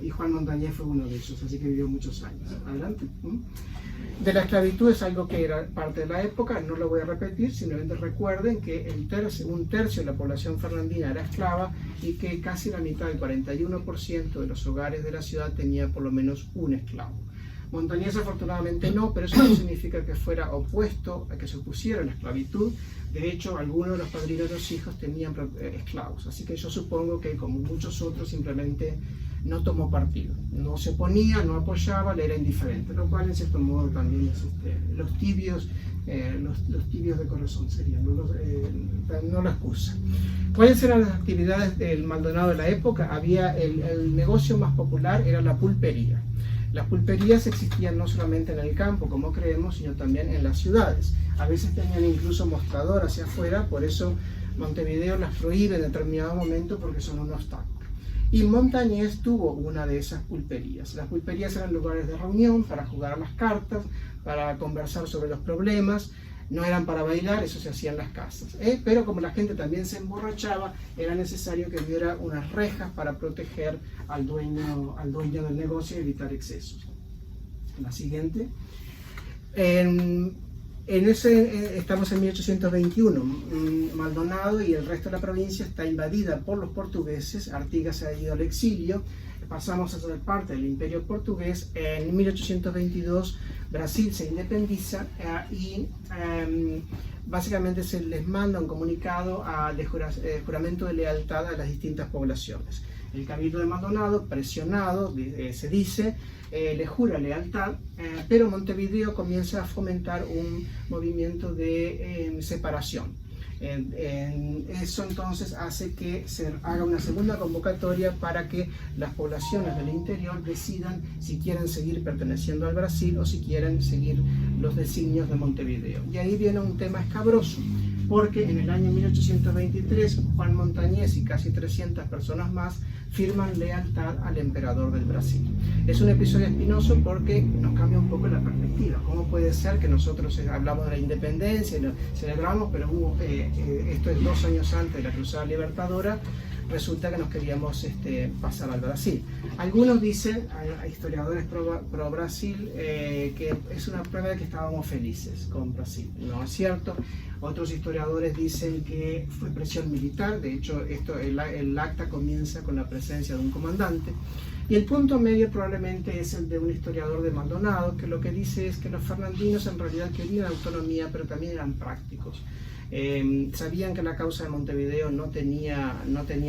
y Juan Montañés fue uno de ellos, así que vivió muchos años. Adelante. De la esclavitud es algo que era parte de la época, no lo voy a repetir, simplemente recuerden que un tercio de la población fernandina era esclava, y que casi la mitad, el 41% de los hogares de la ciudad tenía por lo menos un esclavo. Montañés afortunadamente no, pero eso no significa que fuera opuesto a que se opusiera a la esclavitud. De hecho, algunos de los padrinos de los hijos tenían esclavos, así que yo supongo que, como muchos otros, simplemente no tomó partido. No se oponía, no apoyaba, le era indiferente, lo cual en cierto modo también es los tibios de corazón serían, no la excusa. ¿Cuáles eran las actividades del Maldonado de la época? El negocio más popular era la pulpería. Las pulperías existían no solamente en el campo, como creemos, sino también en las ciudades. A veces tenían incluso mostrador hacia afuera, por eso Montevideo las prohíbe en determinado momento porque son un obstáculo. Y Montañés tuvo una de esas pulperías. Las pulperías eran lugares de reunión para jugar a las cartas, para conversar sobre los problemas. No eran para bailar, eso se hacía en las casas. Pero como la gente también se emborrachaba, era necesario que hubiera unas rejas para proteger al dueño del negocio y evitar excesos. La siguiente. Estamos en 1821. Maldonado y el resto de la provincia está invadida por los portugueses. Artigas se ha ido al exilio. pasamos a ser parte del Imperio Portugués. En 1822 Brasil se independiza y básicamente se les manda un comunicado de juramento de lealtad a las distintas poblaciones. El Cabildo de Maldonado, presionado, se dice, le jura lealtad, pero Montevideo comienza a fomentar un movimiento de separación. Eso entonces hace que se haga una segunda convocatoria para que las poblaciones del interior decidan si quieren seguir perteneciendo al Brasil o si quieren seguir los designios de Montevideo. Y ahí viene un tema escabroso, porque en el año 1823 Juan Montañés y casi 300 personas más firman lealtad al emperador del Brasil. Es un episodio espinoso porque nos cambia un poco la perspectiva. ¿Cómo puede ser que nosotros hablamos de la independencia y lo celebramos, pero esto es 2 años antes de la Cruzada Libertadora, resulta que nos queríamos pasar al Brasil? Algunos dicen, hay historiadores pro Brasil, que es una prueba de que estábamos felices con Brasil. No es cierto. Otros historiadores dicen que fue presión militar. De hecho, el acta comienza con la presencia de un comandante. Y el punto medio probablemente es el de un historiador de Maldonado, que lo que dice es que los fernandinos en realidad querían autonomía, pero también eran prácticos. Sabían que la causa de Montevideo no tenía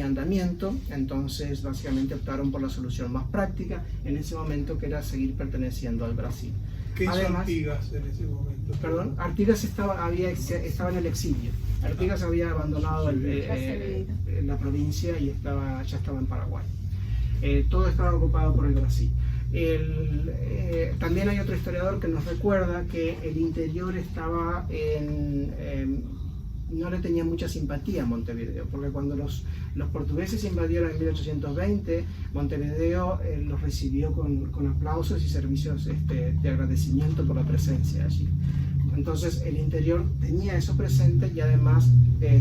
andamiento, entonces básicamente optaron por la solución más práctica en ese momento, que era seguir perteneciendo al Brasil. ¿Qué hizo Además, Artigas en ese momento? Perdón, Artigas estaba en el exilio. Artigas había abandonado la provincia y ya estaba en Paraguay. Todo estaba ocupado por el Brasil. También hay otro historiador que nos recuerda que el interior estaba no le tenía mucha simpatía a Montevideo, porque cuando los portugueses invadieron en 1820, Montevideo los recibió con aplausos y servicios de agradecimiento por la presencia allí. Entonces el interior tenía eso presente, y además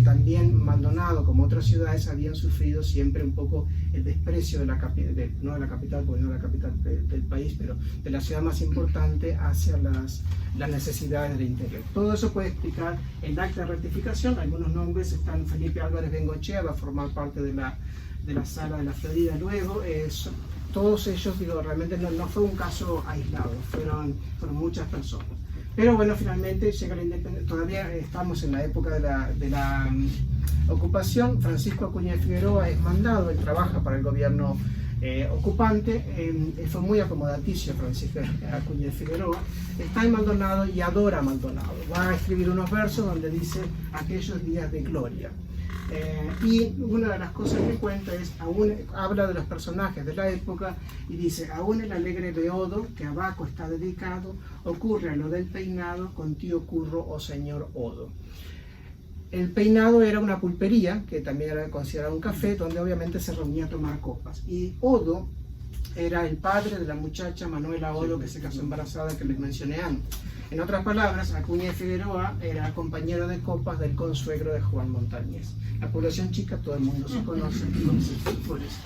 también Maldonado, como otras ciudades, habían sufrido siempre un poco el desprecio no de la capital, porque no es la capital del país, pero de la ciudad más importante hacia las necesidades del interior. Todo eso puede explicar el acta de rectificación. Algunos nombres están: Felipe Álvarez Bengochea va a formar parte de la sala de la Florida luego. Todos ellos, realmente no fue un caso aislado, fueron muchas personas. Pero bueno, finalmente llega la independencia. Todavía estamos en la época de la ocupación. Francisco Acuña de Figueroa es mandado, él trabaja para el gobierno ocupante. Fue muy acomodaticio Francisco Acuña de Figueroa. Está en Maldonado y adora a Maldonado. Va a escribir unos versos donde dice aquellos días de gloria. Y una de las cosas que cuenta es, habla de los personajes de la época y dice: aún el alegre beodo que a Baco está dedicado, ocurre a lo del peinado con tío Curro o señor Odo. El peinado era una pulpería, que también era considerado un café, donde obviamente se reunía a tomar copas. Y Odo era el padre de la muchacha Manuela Odo, que se casó embarazada, que les mencioné antes. En otras palabras, Acuña de Figueroa era compañero de copas del consuegro de Juan Montañés. La población chica, todo el mundo se conoce por eso.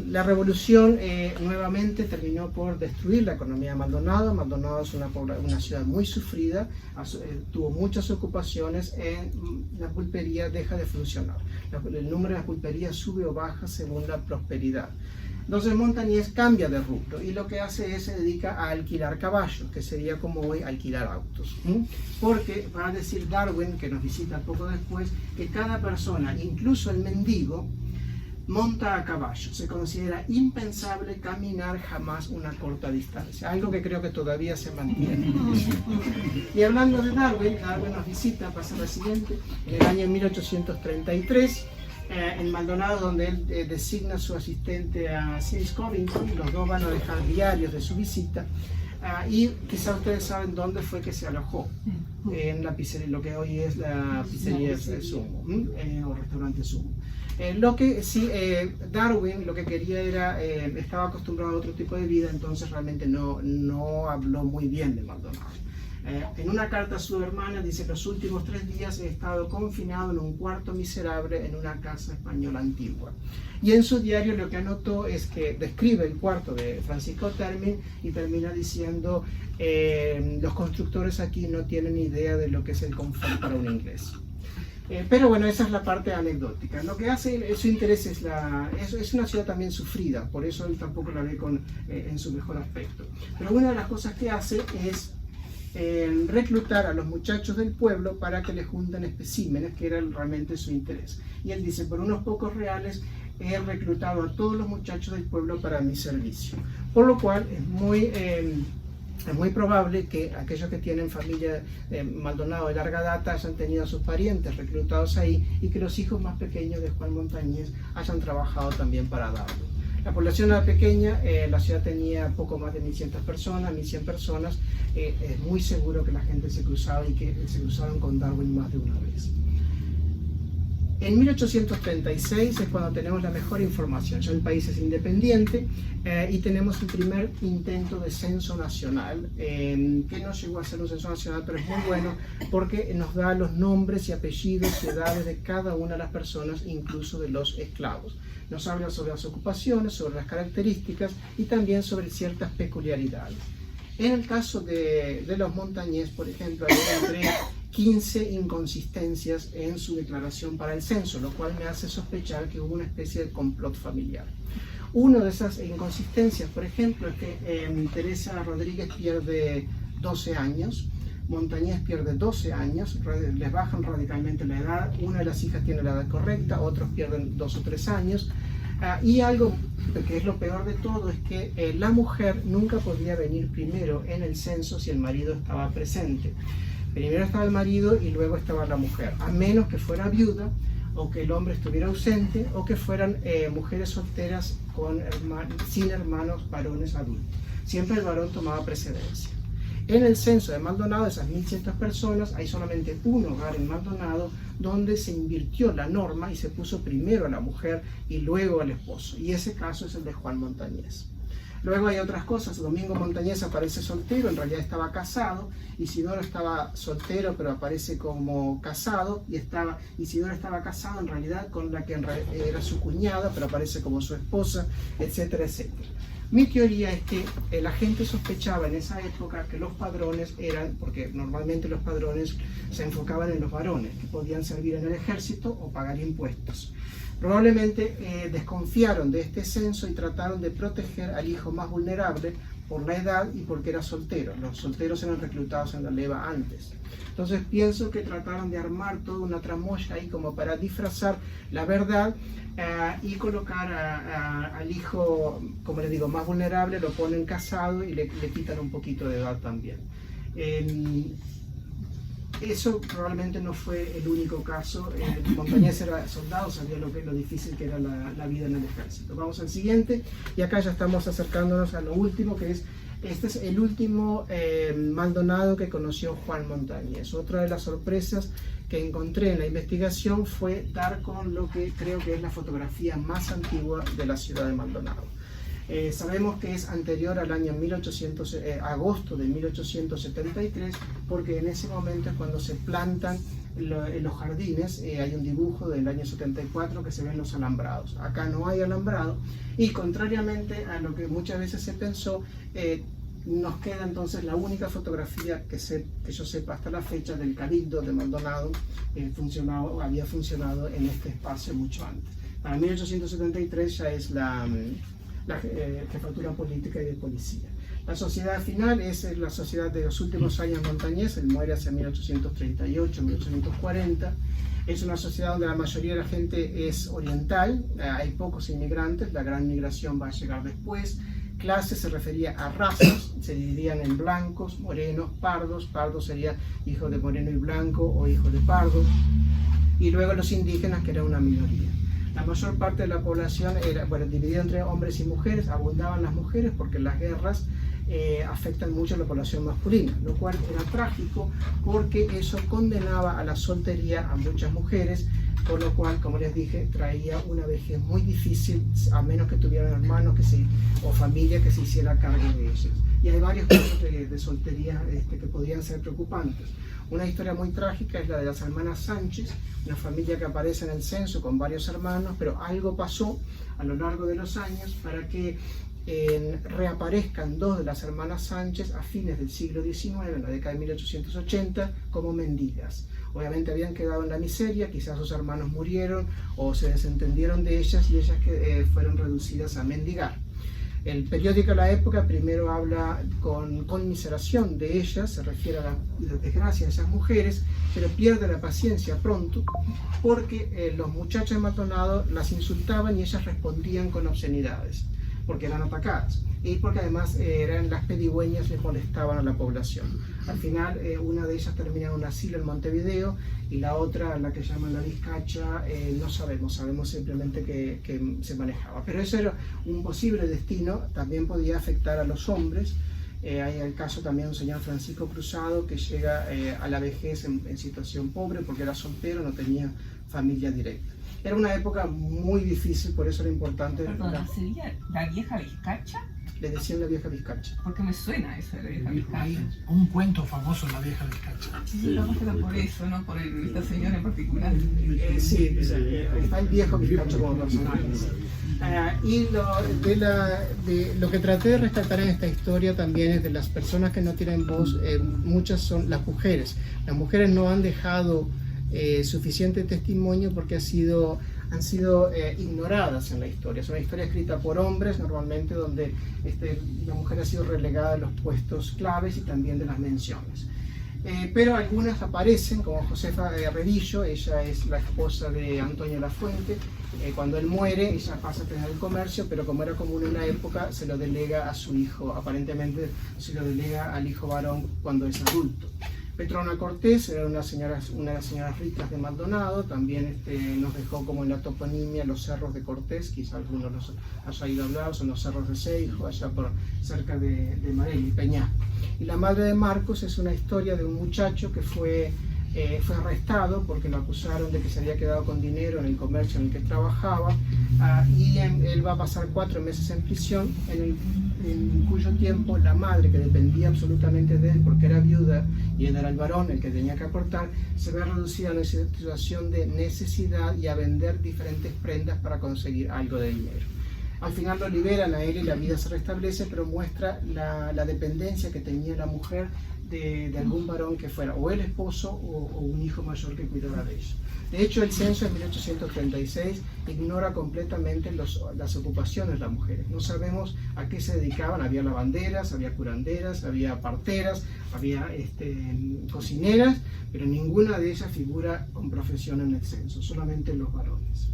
La revolución nuevamente terminó por destruir la economía de Maldonado. Maldonado es una ciudad muy sufrida, tuvo muchas ocupaciones. La pulpería deja de funcionar. El número de las pulperías sube o baja según la prosperidad. Entonces Montañés cambia de rubro y lo que hace es se dedica a alquilar caballos, que sería como hoy alquilar autos. Porque va a decir Darwin, que nos visita poco después, que cada persona, incluso el mendigo, monta a caballo. Se considera impensable caminar jamás una corta distancia, algo que creo que todavía se mantiene. Y hablando de Darwin, Darwin nos visita, pasa la siguiente, en el año 1833, en Maldonado, donde él designa su asistente a James Covington. Los dos van a dejar diarios de su visita, y quizá ustedes saben dónde fue que se alojó, en la pizzería, lo que hoy es la pizzería Sumo, o restaurante Sumo. Lo que sí, Darwin lo que quería era, estaba acostumbrado a otro tipo de vida, entonces realmente no habló muy bien de Maldonado. En una carta a su hermana dice: los últimos 3 días he estado confinado en un cuarto miserable en una casa española antigua. Y en su diario lo que anotó es que describe el cuarto de Francisco Termin y termina diciendo: los constructores aquí no tienen idea de lo que es el confort para un inglés. Pero bueno, esa es la parte anecdótica. Lo que hace su interés es una ciudad también sufrida, por eso él tampoco la ve en su mejor aspecto. Pero una de las cosas que hace es reclutar a los muchachos del pueblo para que le junten especímenes, que era realmente su interés. Y él dice, por unos pocos reales he reclutado a todos los muchachos del pueblo para mi servicio. Por lo cual es muy probable que aquellos que tienen familia Maldonado de larga data hayan tenido a sus parientes reclutados ahí y que los hijos más pequeños de Juan Montañés hayan trabajado también para darlo. La población era pequeña, la ciudad tenía poco más de 1.100 personas, 1.100 personas. Es muy seguro que la gente se cruzaba y que se cruzaron con Darwin más de una vez. En 1836 es cuando tenemos la mejor información. Ya el país es independiente y tenemos el primer intento de censo nacional, que no llegó a ser un censo nacional, pero es muy bueno porque nos da los nombres y apellidos y edades de cada una de las personas, incluso de los esclavos. Nos habla sobre las ocupaciones, sobre las características y también sobre ciertas peculiaridades. En el caso de los Montañés, por ejemplo, hay entre 15 inconsistencias en su declaración para el censo, lo cual me hace sospechar que hubo una especie de complot familiar. Una de esas inconsistencias, por ejemplo, es que Teresa Rodríguez pierde 12 años, Montañés pierde 12 años, les bajan radicalmente la edad, una de las hijas tiene la edad correcta, otros pierden 2 o 3 años, y algo que es lo peor de todo es que la mujer nunca podía venir primero en el censo si el marido estaba presente. Primero estaba el marido y luego estaba la mujer, a menos que fuera viuda o que el hombre estuviera ausente o que fueran mujeres solteras sin hermanos varones adultos. Siempre el varón tomaba precedencia. En el censo de Maldonado, de esas 1.100 personas, hay solamente un hogar en Maldonado donde se invirtió la norma y se puso primero a la mujer y luego al esposo. Y ese caso es el de Juan Montañés. Luego hay otras cosas. Domingo Montañés aparece soltero, en realidad estaba casado. Isidoro estaba soltero, pero aparece como casado. Isidoro estaba casado en realidad con la que era su cuñada, pero aparece como su esposa, etcétera, etcétera. Mi teoría es que la gente sospechaba en esa época que los padrones eran, porque normalmente los padrones se enfocaban en los varones, que podían servir en el ejército o pagar impuestos. Probablemente desconfiaron de este censo y trataron de proteger al hijo más vulnerable por la edad y porque era soltero. Los solteros eran reclutados en la leva antes. Entonces pienso que trataron de armar toda una tramoya ahí como para disfrazar la verdad y colocar al hijo, como les digo, más vulnerable, lo ponen casado y le quitan un poquito de edad también. Eso probablemente no fue el único caso. Montañés era soldado, sabía lo difícil que era la vida en el ejército. Vamos al siguiente, y acá ya estamos acercándonos a lo último, que es este es el último Maldonado que conoció Juan Montañés. Otra de las sorpresas que encontré en la investigación fue dar con lo que creo que es la fotografía más antigua de la ciudad de Maldonado. Sabemos que es anterior al año agosto de 1873, porque en ese momento es cuando se plantan los jardines. Hay un dibujo del año 74 que se ven los alambrados. Acá no hay alambrado, y contrariamente a lo que muchas veces se pensó, nos queda entonces la única fotografía que yo sepa hasta la fecha del Cabildo de Maldonado. Había funcionado en este espacio mucho antes. Para 1873 ya es la jefatura política y de policía. La sociedad final es la sociedad de los últimos años Montañés. Él muere hacia 1838, 1840. Es una sociedad donde la mayoría de la gente es oriental, hay pocos inmigrantes, la gran migración va a llegar después. Clase se refería a razas, se dividían en blancos, morenos, pardos. Pardos sería hijo de moreno y blanco o hijo de pardo. Y luego los indígenas, que era una minoría. La mayor parte de la población era dividida entre hombres y mujeres. Abundaban las mujeres porque las guerras afectan mucho a la población masculina, lo cual era trágico porque eso condenaba a la soltería a muchas mujeres, por lo cual, como les dije, traía una vejez muy difícil, a menos que tuvieran hermanos o familia que se hiciera cargo de ellos. Y hay varios casos de soltería que podían ser preocupantes. Una historia muy trágica es la de las hermanas Sánchez, una familia que aparece en el censo con varios hermanos, pero algo pasó a lo largo de los años para que reaparezcan dos de las hermanas Sánchez a fines del siglo XIX, en la década de 1880, como mendigas. Obviamente habían quedado en la miseria, quizás sus hermanos murieron o se desentendieron de ellas y ellas fueron reducidas a mendigar. El periódico de la época primero habla con conmiseración de ellas, se refiere a la desgracia de esas mujeres, pero pierde la paciencia pronto porque los muchachos de Maldonado las insultaban y ellas respondían con obscenidades, porque eran atacadas y porque además eran las pedigüeñas, les molestaban a la población. Al final una de ellas termina en un asilo en Montevideo y la otra, la que llaman la Vizcacha, no sabemos simplemente que se manejaba. Pero ese era un posible destino, también podía afectar a los hombres. Hay el caso también de un señor Francisco Cruzado que llega a la vejez en situación pobre porque era soltero, no tenía familia directa. Era una época muy difícil, por eso era importante. Perdona, ¿sería la vieja Vizcacha? Le decían la vieja Vizcacha. Porque me suena eso de la vieja Vizcacha. Hay un cuento famoso, La vieja Vizcacha. Sí, vamos a por eso, no por esta señora en particular. Sí, está el viejo Vizcacha como personaje. Y lo que traté de rescatar en esta historia también es de las personas que no tienen voz, muchas son las mujeres. Las mujeres no han dejado suficiente testimonio porque han sido ignoradas en la historia. Es una historia escrita por hombres normalmente donde la mujer ha sido relegada de los puestos claves y también de las menciones. Pero algunas aparecen, como Josefa Revillo, ella es la esposa de Antonio Lafuente. Cuando él muere, ella pasa a tener el comercio, pero como era común en la época, se lo delega a su hijo, aparentemente se lo delega al hijo varón cuando es adulto. Petrona Cortés era una de las señoras ricas de Maldonado, también nos dejó como en la toponimia los cerros de Cortés, quizá algunos los haya ido a hablar, son los cerros de Seijo, allá por cerca de Marelli, Peñasco. Y la madre de Marcos es una historia de un muchacho que fue arrestado porque lo acusaron de que se había quedado con dinero en el comercio en el que trabajaba, y él va a pasar 4 meses en prisión, en cuyo tiempo la madre, que dependía absolutamente de él porque era viuda y él era el varón el que tenía que aportar, se ve reducida a una situación de necesidad y a vender diferentes prendas para conseguir algo de dinero. Al final lo liberan a él y la vida se restablece, pero muestra la dependencia que tenía la mujer de algún varón que fuera o el esposo o un hijo mayor que cuidara de ella. De hecho, el censo en 1836 ignora completamente las ocupaciones de las mujeres. No sabemos a qué se dedicaban. Había lavanderas, había curanderas, había parteras, había cocineras, pero ninguna de ellas figura con profesión en el censo, solamente los varones.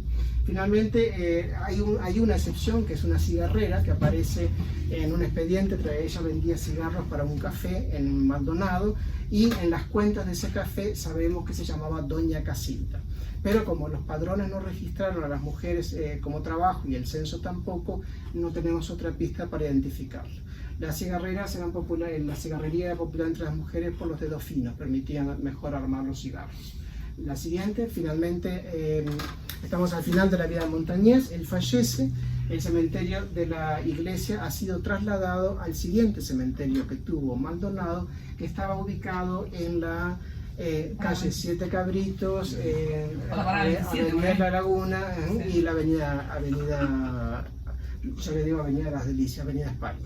Finalmente, hay una excepción, que es una cigarrera que aparece en un expediente. Ella vendía cigarros para un café en Maldonado y en las cuentas de ese café sabemos que se llamaba Doña Casilda. Pero como los padrones no registraron a las mujeres como trabajo y el censo tampoco, no tenemos otra pista para identificarla. Las cigarreras eran populares, la cigarrería era popular entre las mujeres por los dedos finos, permitían mejor armar los cigarros. La siguiente, finalmente, estamos al final de la vida de Montañés. Él fallece, el cementerio de la iglesia ha sido trasladado al siguiente cementerio que tuvo Maldonado, que estaba ubicado en la calle Siete Cabritos, Avenida La Laguna y la avenida de las Delicias, Avenida España.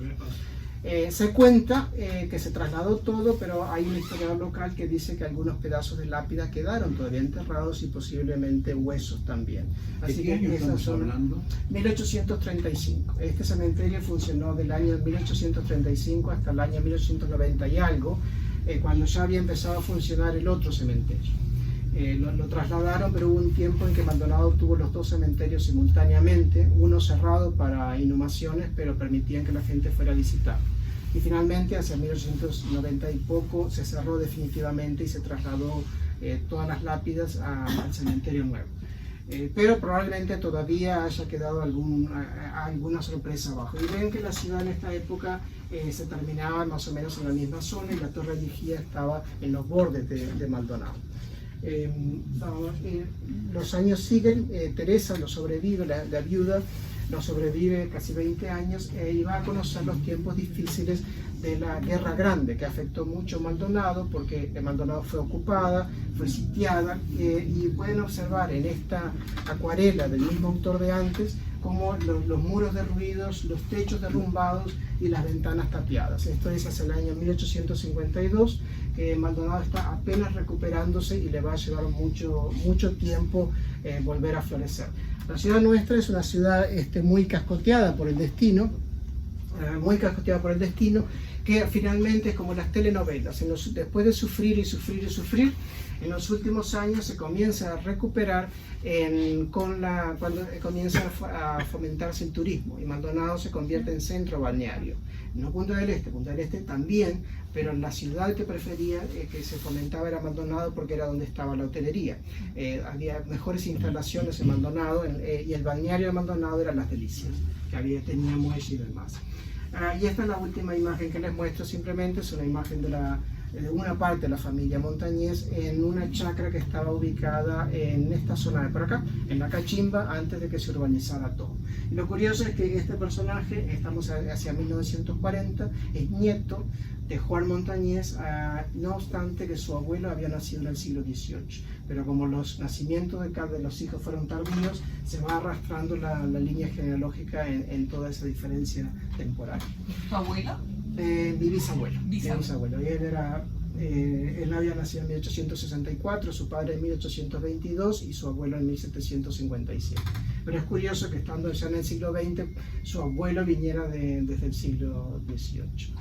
Se cuenta que se trasladó todo, pero hay un historiador local que dice que algunos pedazos de lápida quedaron todavía enterrados y posiblemente huesos también. Así que estamos hablando 1835. Este cementerio funcionó del año 1835 hasta el año 1890 y algo, cuando ya había empezado a funcionar el otro cementerio. Lo trasladaron, pero hubo un tiempo en que Maldonado tuvo los dos cementerios simultáneamente, uno cerrado para inhumaciones, pero permitían que la gente fuera a visitar. Y finalmente, hacia 1890 y poco, se cerró definitivamente y se trasladó todas las lápidas al cementerio nuevo. Pero probablemente todavía haya quedado alguna sorpresa abajo. Y ven que la ciudad en esta época se terminaba más o menos en la misma zona y la Torre Vigía estaba en los bordes de Maldonado. Los años siguen, Teresa lo sobrevive, la viuda, no sobrevive casi 20 años y va a conocer los tiempos difíciles de la Guerra Grande, que afectó mucho Maldonado porque Maldonado fue ocupada, fue sitiada, y pueden observar en esta acuarela del mismo autor de antes como los muros derruidos, los techos derrumbados y las ventanas tapiadas. Esto es hacia el año 1852, que Maldonado está apenas recuperándose y le va a llevar mucho tiempo volver a florecer. La ciudad nuestra es una ciudad muy cascoteada por el destino, que finalmente es como las telenovelas. Después de sufrir y sufrir y sufrir, en los últimos años se comienza a recuperar cuando comienza a fomentarse el turismo y Maldonado se convierte en centro balneario. No Punta del Este también, pero la ciudad que prefería que se fomentaba era Maldonado porque era donde estaba la hotelería. Había mejores instalaciones en Maldonado y el balneario de Maldonado era Las Delicias, que tenía muelle y demás. Y esta es la última imagen que les muestro, simplemente es una imagen de una parte de la familia Montañés en una chacra que estaba ubicada en esta zona de por acá, en la Cachimba, antes de que se urbanizara todo. Y lo curioso es que este personaje, estamos hacia 1940, es nieto de Juan Montañés, no obstante que su abuelo había nacido en el siglo XVIII, pero como los nacimientos de los hijos fueron tardíos, se va arrastrando la línea genealógica en toda esa diferencia temporal. ¿Tu abuelo? Mi bisabuelo. Él había nacido en 1864, su padre en 1822 y su abuelo en 1757. Pero es curioso que estando ya en el siglo XX, su abuelo viniera desde el siglo XVIII.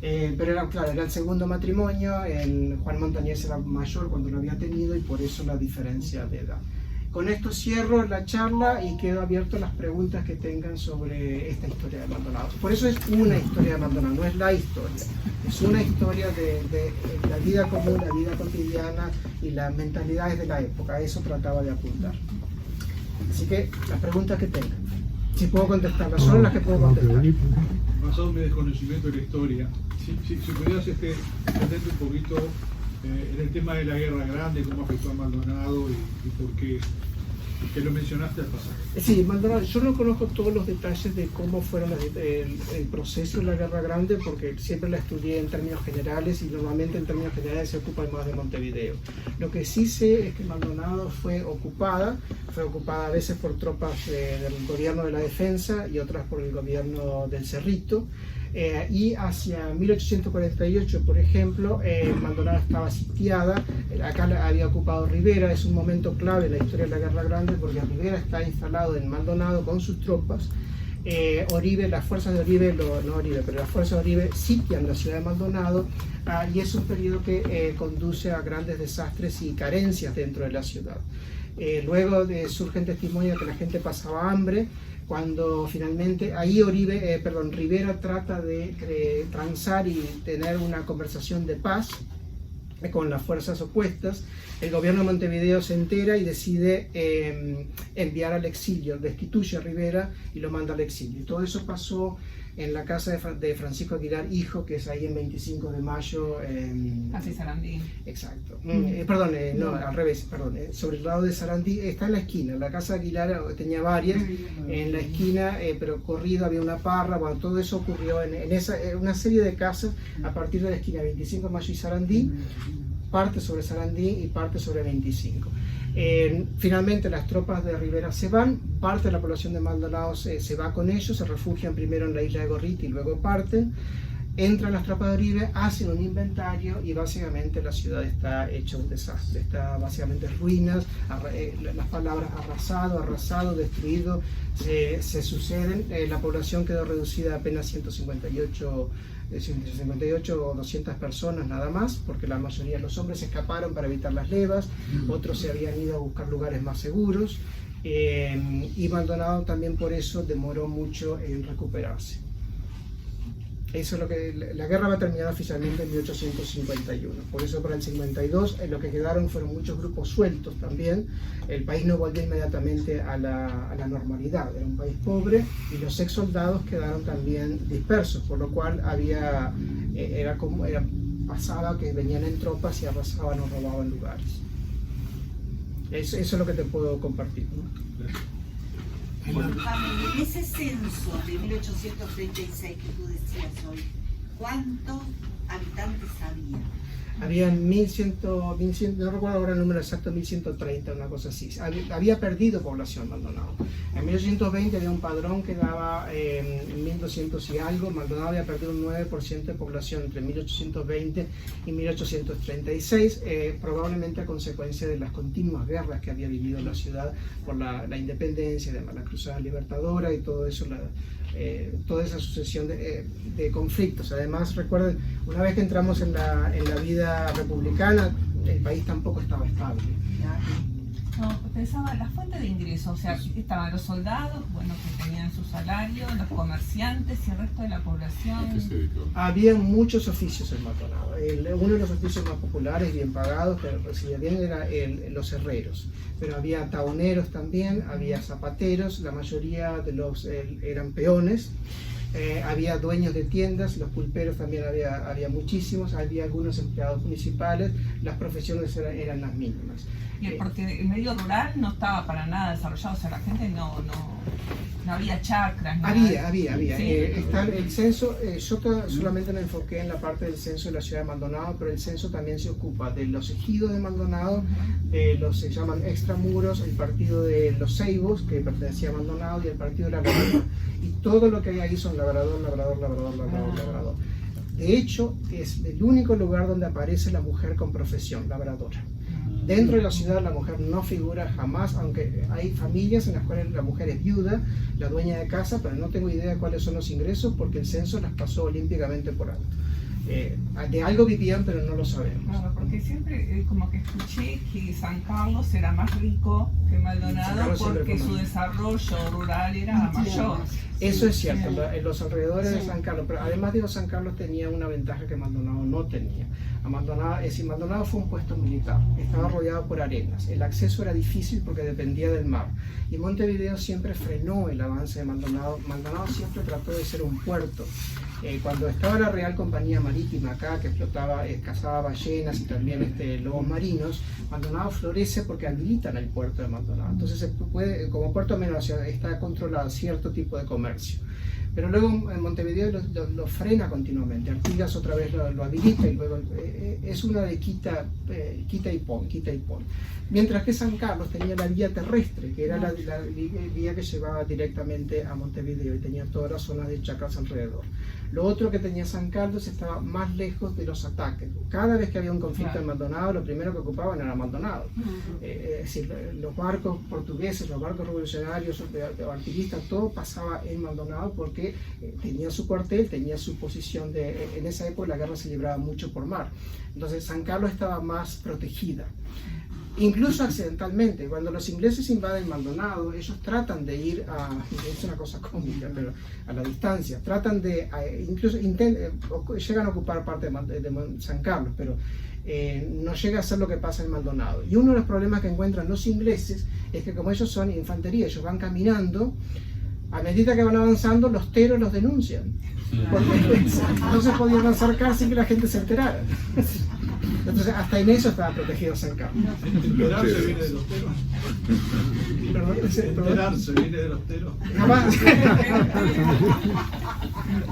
Pero era el segundo matrimonio, Juan Montañés era mayor cuando lo había tenido y por eso la diferencia de edad. Con esto cierro la charla y quedo abierto a las preguntas que tengan sobre esta historia de Maldonado. Por eso es una historia de Maldonado, no es la historia. Es una historia de la vida común, la vida cotidiana y las mentalidades de la época. A eso trataba de apuntar. Así que las preguntas que tengan, si puedo contestarlas, son las que puedo contestar. Basado en mi desconocimiento de la historia, si pudieras meterte un poquito en el tema de la Guerra Grande, cómo afectó a Maldonado y por qué, que lo mencionaste al pasar. Sí, Maldonado, yo no conozco todos los detalles de cómo fueron el proceso de la Guerra Grande, porque siempre la estudié en términos generales y normalmente en términos generales se ocupa más de Montevideo. Lo que sí sé es que Maldonado fue ocupada a veces por tropas del gobierno de la defensa y otras por el gobierno del Cerrito. Y hacia 1848, por ejemplo, Maldonado estaba sitiada. Acá la había ocupado Rivera. Es un momento clave en la historia de la Guerra Grande porque Rivera está instalado en Maldonado con sus tropas. Las fuerzas de Oribe, las fuerzas de Oribe sitian la ciudad de Maldonado, y es un periodo que conduce a grandes desastres y carencias dentro de la ciudad. Luego surgen testimonios de que la gente pasaba hambre, cuando finalmente ahí Rivera trata de transar y tener una conversación de paz con las fuerzas opuestas. El gobierno de Montevideo se entera y decide enviar al exilio, destituye a Rivera y lo manda al exilio. Y todo eso pasó en la casa de Francisco Aguilar, hijo, que es ahí en 25 de mayo. Hacia Sarandí. Exacto. Al revés, sobre el lado de Sarandí, está en la esquina. La casa de Aguilar tenía varias, en la esquina, pero corrido había una parra. Bueno, todo eso ocurrió en una serie de casas a partir de la esquina 25 de mayo y Sarandí, parte sobre Sarandí y parte sobre 25. Finalmente las tropas de Rivera se van, parte de la población de Maldonado se va con ellos, se refugian primero en la isla de Gorriti y luego parten. Entran las tropas de Oribe, hacen un inventario y básicamente la ciudad está hecha un desastre, está básicamente ruinas, las palabras arrasado, destruido, se suceden. La población quedó reducida a apenas 158 o 200 personas nada más, porque la mayoría de los hombres escaparon para evitar las levas, otros se habían ido a buscar lugares más seguros, y Maldonado también por eso demoró mucho en recuperarse. Eso es lo que la guerra va a terminar oficialmente en 1851. Por eso para el 52 lo que quedaron fueron muchos grupos sueltos también. El país no volvió inmediatamente a la normalidad. Era un país pobre y los ex soldados quedaron también dispersos, por lo cual pasaba que venían en tropas y arrasaban o robaban lugares. Eso es lo que te puedo compartir, ¿no? Contame, en ese censo de 1836 que tú decías hoy, ¿cuántos habitantes había? Había 1100, no recuerdo ahora el número exacto, 1130, una cosa así. Había perdido población Maldonado. En 1820 había un padrón que daba 1200 y algo. Maldonado había perdido un 9% de población entre 1820 y 1836, probablemente a consecuencia de las continuas guerras que había vivido la ciudad por la independencia, de la Cruzada Libertadora y todo eso, toda esa sucesión de conflictos. Además, recuerden, una vez que entramos en la vida republicana, el país tampoco estaba estable. No, pensaba la fuente de ingresos, o sea, estaban los soldados, bueno, que tenían su salario, los comerciantes y el resto de la población. ¿A qué se dedicó? Había muchos oficios en Maldonado. Uno de los oficios más populares, bien pagados, que recibía bien, era los herreros. Pero había tahoneros también, había zapateros, la mayoría de los eran peones. Había dueños de tiendas, los pulperos también había muchísimos, había algunos empleados municipales, las profesiones eran las mínimas. Porque el medio rural no estaba para nada desarrollado, o sea, la gente no había chacras. Había. Sí. Está el censo, yo solamente me enfoqué en la parte del censo de la ciudad de Maldonado, pero el censo también se ocupa de los ejidos de Maldonado, de los se llaman extramuros, el partido de los Ceibos, que pertenecía a Maldonado, y el partido de la Labrador. Y todo lo que hay ahí son labrador. De hecho, es el único lugar donde aparece la mujer con profesión, labradora. Dentro de la ciudad la mujer no figura jamás, aunque hay familias en las cuales la mujer es viuda, la dueña de casa, pero no tengo idea de cuáles son los ingresos porque el censo las pasó olímpicamente por alto. De algo vivían, pero no lo sabemos. Claro, porque siempre como que escuché que San Carlos era más rico que Maldonado porque su desarrollo rural era mayor. Eso es cierto, en los alrededores de San Carlos, pero además digo, San Carlos tenía una ventaja que Maldonado no tenía. Maldonado fue un puesto militar, estaba rodeado por arenas, el acceso era difícil porque dependía del mar, y Montevideo siempre frenó el avance de Maldonado. Maldonado siempre trató de ser un puerto. Cuando estaba la Real Compañía Marítima acá, que explotaba, cazaba ballenas y también lobos marinos, Maldonado florece porque habilitan el puerto de Maldonado. Entonces se puede, como puerto menos, está controlado cierto tipo de comercio. Pero luego en Montevideo lo frena continuamente. Artigas otra vez lo habilita y luego es una de quita y pon. Mientras que San Carlos tenía la vía terrestre, que era la vía que llevaba directamente a Montevideo y tenía todas las zonas de chacras alrededor. Lo otro que tenía San Carlos estaba más lejos de los ataques. Cada vez que había un conflicto en Maldonado, lo primero que ocupaban era Maldonado. Es decir, los barcos portugueses, los barcos revolucionarios, los artilleristas, todo pasaba en Maldonado porque tenía su cuartel, tenía su posición en esa época la guerra se libraba mucho por mar. Entonces San Carlos estaba más protegida. Incluso accidentalmente, cuando los ingleses invaden Maldonado, ellos tratan de ir es una cosa cómica, pero a la distancia, tratan de, incluso llegan a ocupar parte de San Carlos, pero no llega a ser lo que pasa en Maldonado. Y uno de los problemas que encuentran los ingleses es que como ellos son infantería, ellos van caminando, a medida que van avanzando, los teros los denuncian, porque no se podían acercar sin que la gente se enterara. Entonces, hasta en eso estaba protegido San Carlos. Enterarse viene de los teros. Enterarse viene de los teros. Jamás.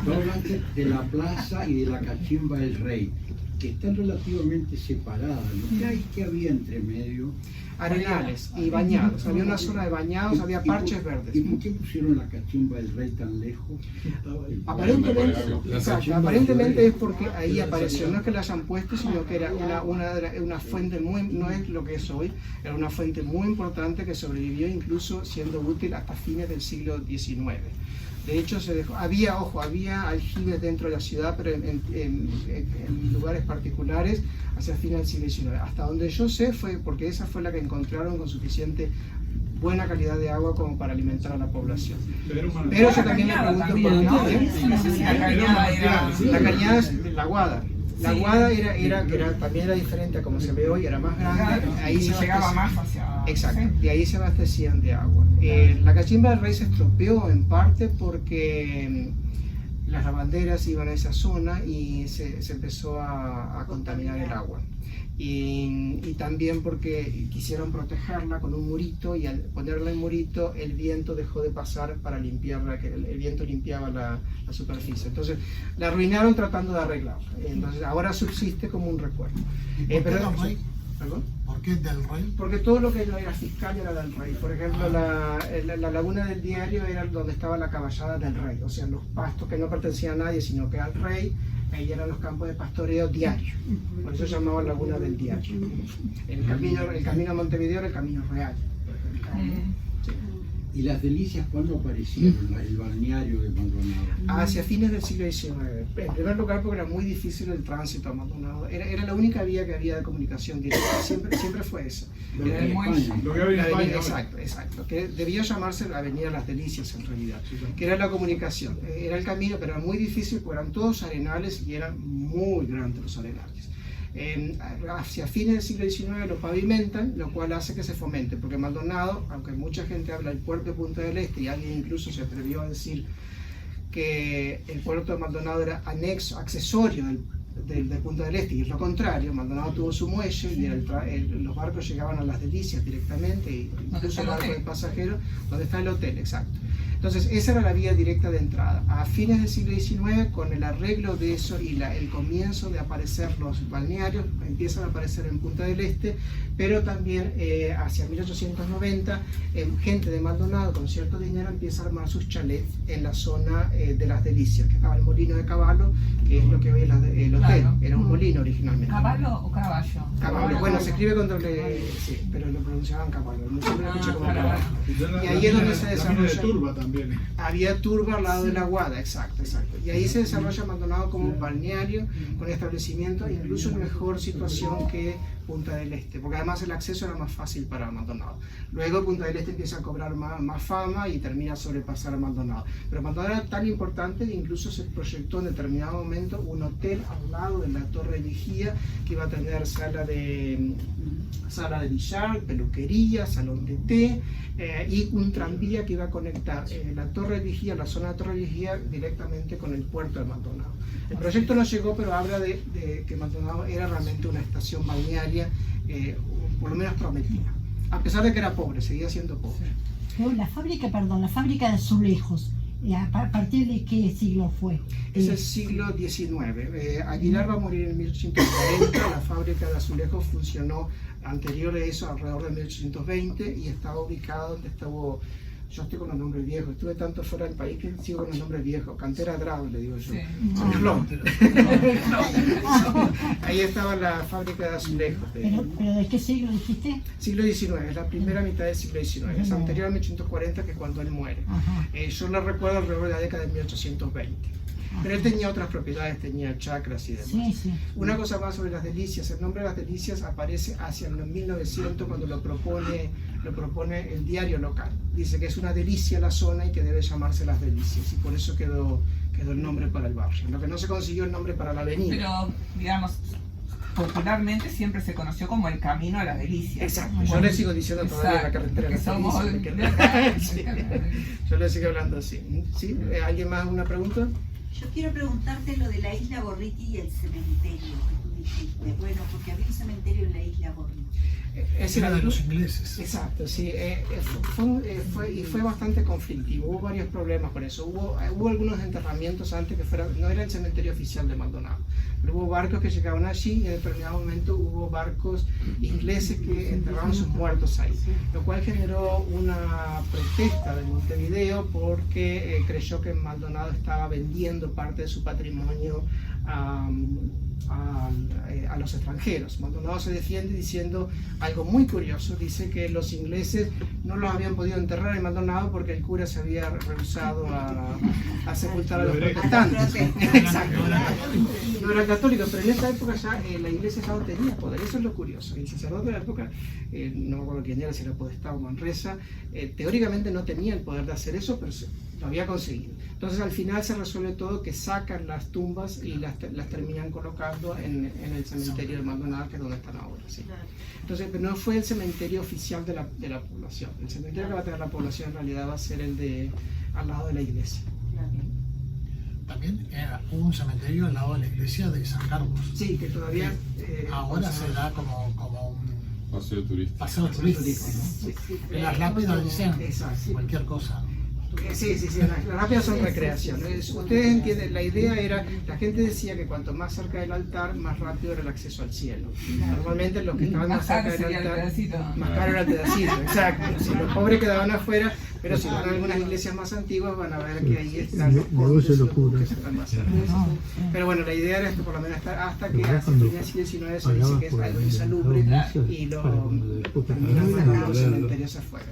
No hablaste de la plaza y de la cachimba del rey, que están relativamente separadas. ¿Qué había entre medio? Arenales y bañados. Había una zona de bañados, había parches verdes. ¿Y por qué pusieron la cachimba del rey tan lejos? Aparentemente es porque ahí apareció, no es que la hayan puesto, sino que era una fuente muy, no es lo que es hoy, era una fuente muy importante que sobrevivió incluso siendo útil hasta fines del siglo XIX. De hecho, había aljibes dentro de la ciudad, pero en lugares particulares hacia fines del siglo XIX. Hasta donde yo sé fue porque esa fue la que encontraron con suficiente buena calidad de agua como para alimentar a la población. Pero yo también me pregunto por qué. La cañada es la Guada. La Guada también era diferente a como se ve hoy, era más grande. Ahí se llegaba más hacia... Exacto, y ahí se abastecían de agua. La cachimba del rey se estropeó en parte porque las lavanderas iban a esa zona y se empezó a contaminar el agua. y también porque quisieron protegerla con un murito, y al ponerla en murito el viento dejó de pasar para limpiarla, que el viento limpiaba la superficie. Entonces la arruinaron tratando de arreglarla. Entonces ahora subsiste como un recuerdo. ¿Y por qué Pero- del rey? ¿Perdón? ¿Por qué del rey? Porque todo lo que no era fiscal era del rey. Por ejemplo, la laguna del Diario era donde estaba la caballada del rey, o sea, los pastos que no pertenecían a nadie, sino que al rey. Ahí eran los campos de pastoreo diario, por eso se llamaba Laguna del Diario. El camino a Montevideo era el camino real. ¿Y las delicias cuándo aparecieron, el balneario de Maldonado? Hacia fines del siglo XIX. En primer lugar porque era muy difícil el tránsito a Maldonado. Era la única vía que había de comunicación directa, siempre fue esa. Lo que Era en el España. Lo que había en La avenida, España. exacto, que debió llamarse la Avenida Las Delicias en realidad, que era la comunicación, era el camino, pero era muy difícil porque eran todos arenales y eran muy grandes los arenales. Hacia fines del siglo XIX lo pavimentan, lo cual hace que se fomente, porque Maldonado, aunque mucha gente habla del puerto de Punta del Este y alguien incluso se atrevió a decir que el puerto de Maldonado era anexo, accesorio del Punta del Este, y es lo contrario. Maldonado tuvo su muelle y los barcos llegaban a Las Delicias directamente, incluso barcos de pasajeros, donde está el hotel, exacto. Entonces esa era la vía directa de entrada. A fines del siglo XIX, con el arreglo de eso y el comienzo de aparecer los balnearios, empiezan a aparecer en Punta del Este, pero también hacia 1890, gente de Maldonado con cierto dinero empieza a armar sus chalets en la zona de Las Delicias, que estaba el molino de Caballo, que es lo que hoy es el hotel. Claro. Era un molino originalmente. ¿Caballo o caballo? Caballo, bueno, se escribe con doble, sí, pero lo pronunciaban Caballo. Siempre lo escuché como Caballo. Y ahí es donde se La mina de desarrolla. Turba también. Había turba al lado de la Guada, exacto. Y ahí se desarrolla Maldonado como un balneario, con establecimiento incluso en mejor situación que Punta del Este, porque además el acceso era más fácil para Maldonado. Luego Punta del Este empieza a cobrar más fama y termina a sobrepasar a Maldonado. Pero Maldonado era tan importante que incluso se proyectó en determinado momento un hotel al lado de la Torre de Vigía, que iba a tener sala de billar, peluquería, salón de té, y un tranvía que iba a conectar la Torre de Vigía, la zona de Torre de Vigía, directamente con el puerto de Maldonado. El proyecto no llegó, pero habla de que Maldonado era realmente una estación balnearia, por lo menos prometida. A pesar de que era pobre, seguía siendo pobre. Pero la fábrica de azulejos, ¿a partir de qué siglo fue? Es el siglo XIX. Aguilar va a morir en 1840, la fábrica de azulejos funcionó anterior a eso, alrededor de 1820, y estaba ubicada donde estuvo. Yo estoy con los nombres viejos, estuve tanto fuera del país que sigo con los nombres viejos. Cantera Drau, le digo yo. Sí. Clon. Ahí estaba la fábrica de azulejos. ¿Pero de qué siglo dijiste? Siglo XIX, es la primera mitad del siglo XIX, es anterior a 1840, que es cuando él muere. Ajá. Yo lo recuerdo alrededor de la década de 1820. Pero él tenía otras propiedades, tenía chacras y demás. Sí, sí. Una cosa más sobre Las Delicias: el nombre de Las Delicias aparece hacia el 1900, cuando lo propone el diario local. Dice que es una delicia la zona y que debe llamarse Las Delicias, y por eso quedó el nombre para el barrio. Lo que no se consiguió el nombre para la avenida. Pero, digamos, popularmente siempre se conoció como el camino a la delicia. Exacto, yo le sigo diciendo todavía la carretera de Las Somos Delicias. de acá. Sí. Yo le sigo hablando así. ¿Sí? ¿Alguien más una pregunta? Yo quiero preguntarte lo de la isla Gorriti y el cementerio que tú dijiste. Bueno, porque había un cementerio en la isla Gorriti. Era de los ingleses. Exacto, sí. Fue bastante conflictivo. Hubo varios problemas con eso. Hubo algunos enterramientos antes que no era el cementerio oficial de Maldonado. Pero hubo barcos que llegaban allí, y en determinado momento hubo barcos ingleses que enterraban sus muertos ahí. Lo cual generó una protesta de Montevideo, porque creyó que Maldonado estaba vendiendo parte de su patrimonio a los extranjeros. Maldonado se defiende diciendo algo muy curioso. Dice que los ingleses no los habían podido enterrar en Maldonado porque el cura se había rehusado a sepultar a los protestantes. Exacto. No eran católicos, pero en esta época ya la iglesia ya no tenía poder. Eso es lo curioso. El sacerdote de la época, no me acuerdo quién era, si era Podestá o Manresa, teóricamente no tenía el poder de hacer eso, pero lo había conseguido. Entonces al final se resuelve todo, que sacan las tumbas y las terminan colocando en el cementerio de Maldonado, que es donde están ahora. ¿Sí? Entonces, pero no fue el cementerio oficial de la población. El cementerio que va a tener la población en realidad va a ser el de al lado de la iglesia. también hubo un cementerio al lado de la iglesia de San Carlos. Sí, que todavía... Ahora se da como un Paseo turístico. paseo turístico. Sí. En las lápidas dicen Exacto. cualquier cosa. Sí, las lápidas son recreación. Ustedes entienden, la idea era, la gente decía que cuanto más cerca del altar, más rápido era el acceso al cielo. Normalmente los que estaban más cerca del altar, más caro era el pedacito, exacto. Si los pobres quedaban afuera, pero si van a algunas iglesias más antiguas van a ver que ahí están los condes, los duques que están más cerca. Pero bueno, la idea era esto, por lo menos hasta que hacia el siglo XIX se dice que es algo insalubre y lo terminan mandando los cementerios afuera.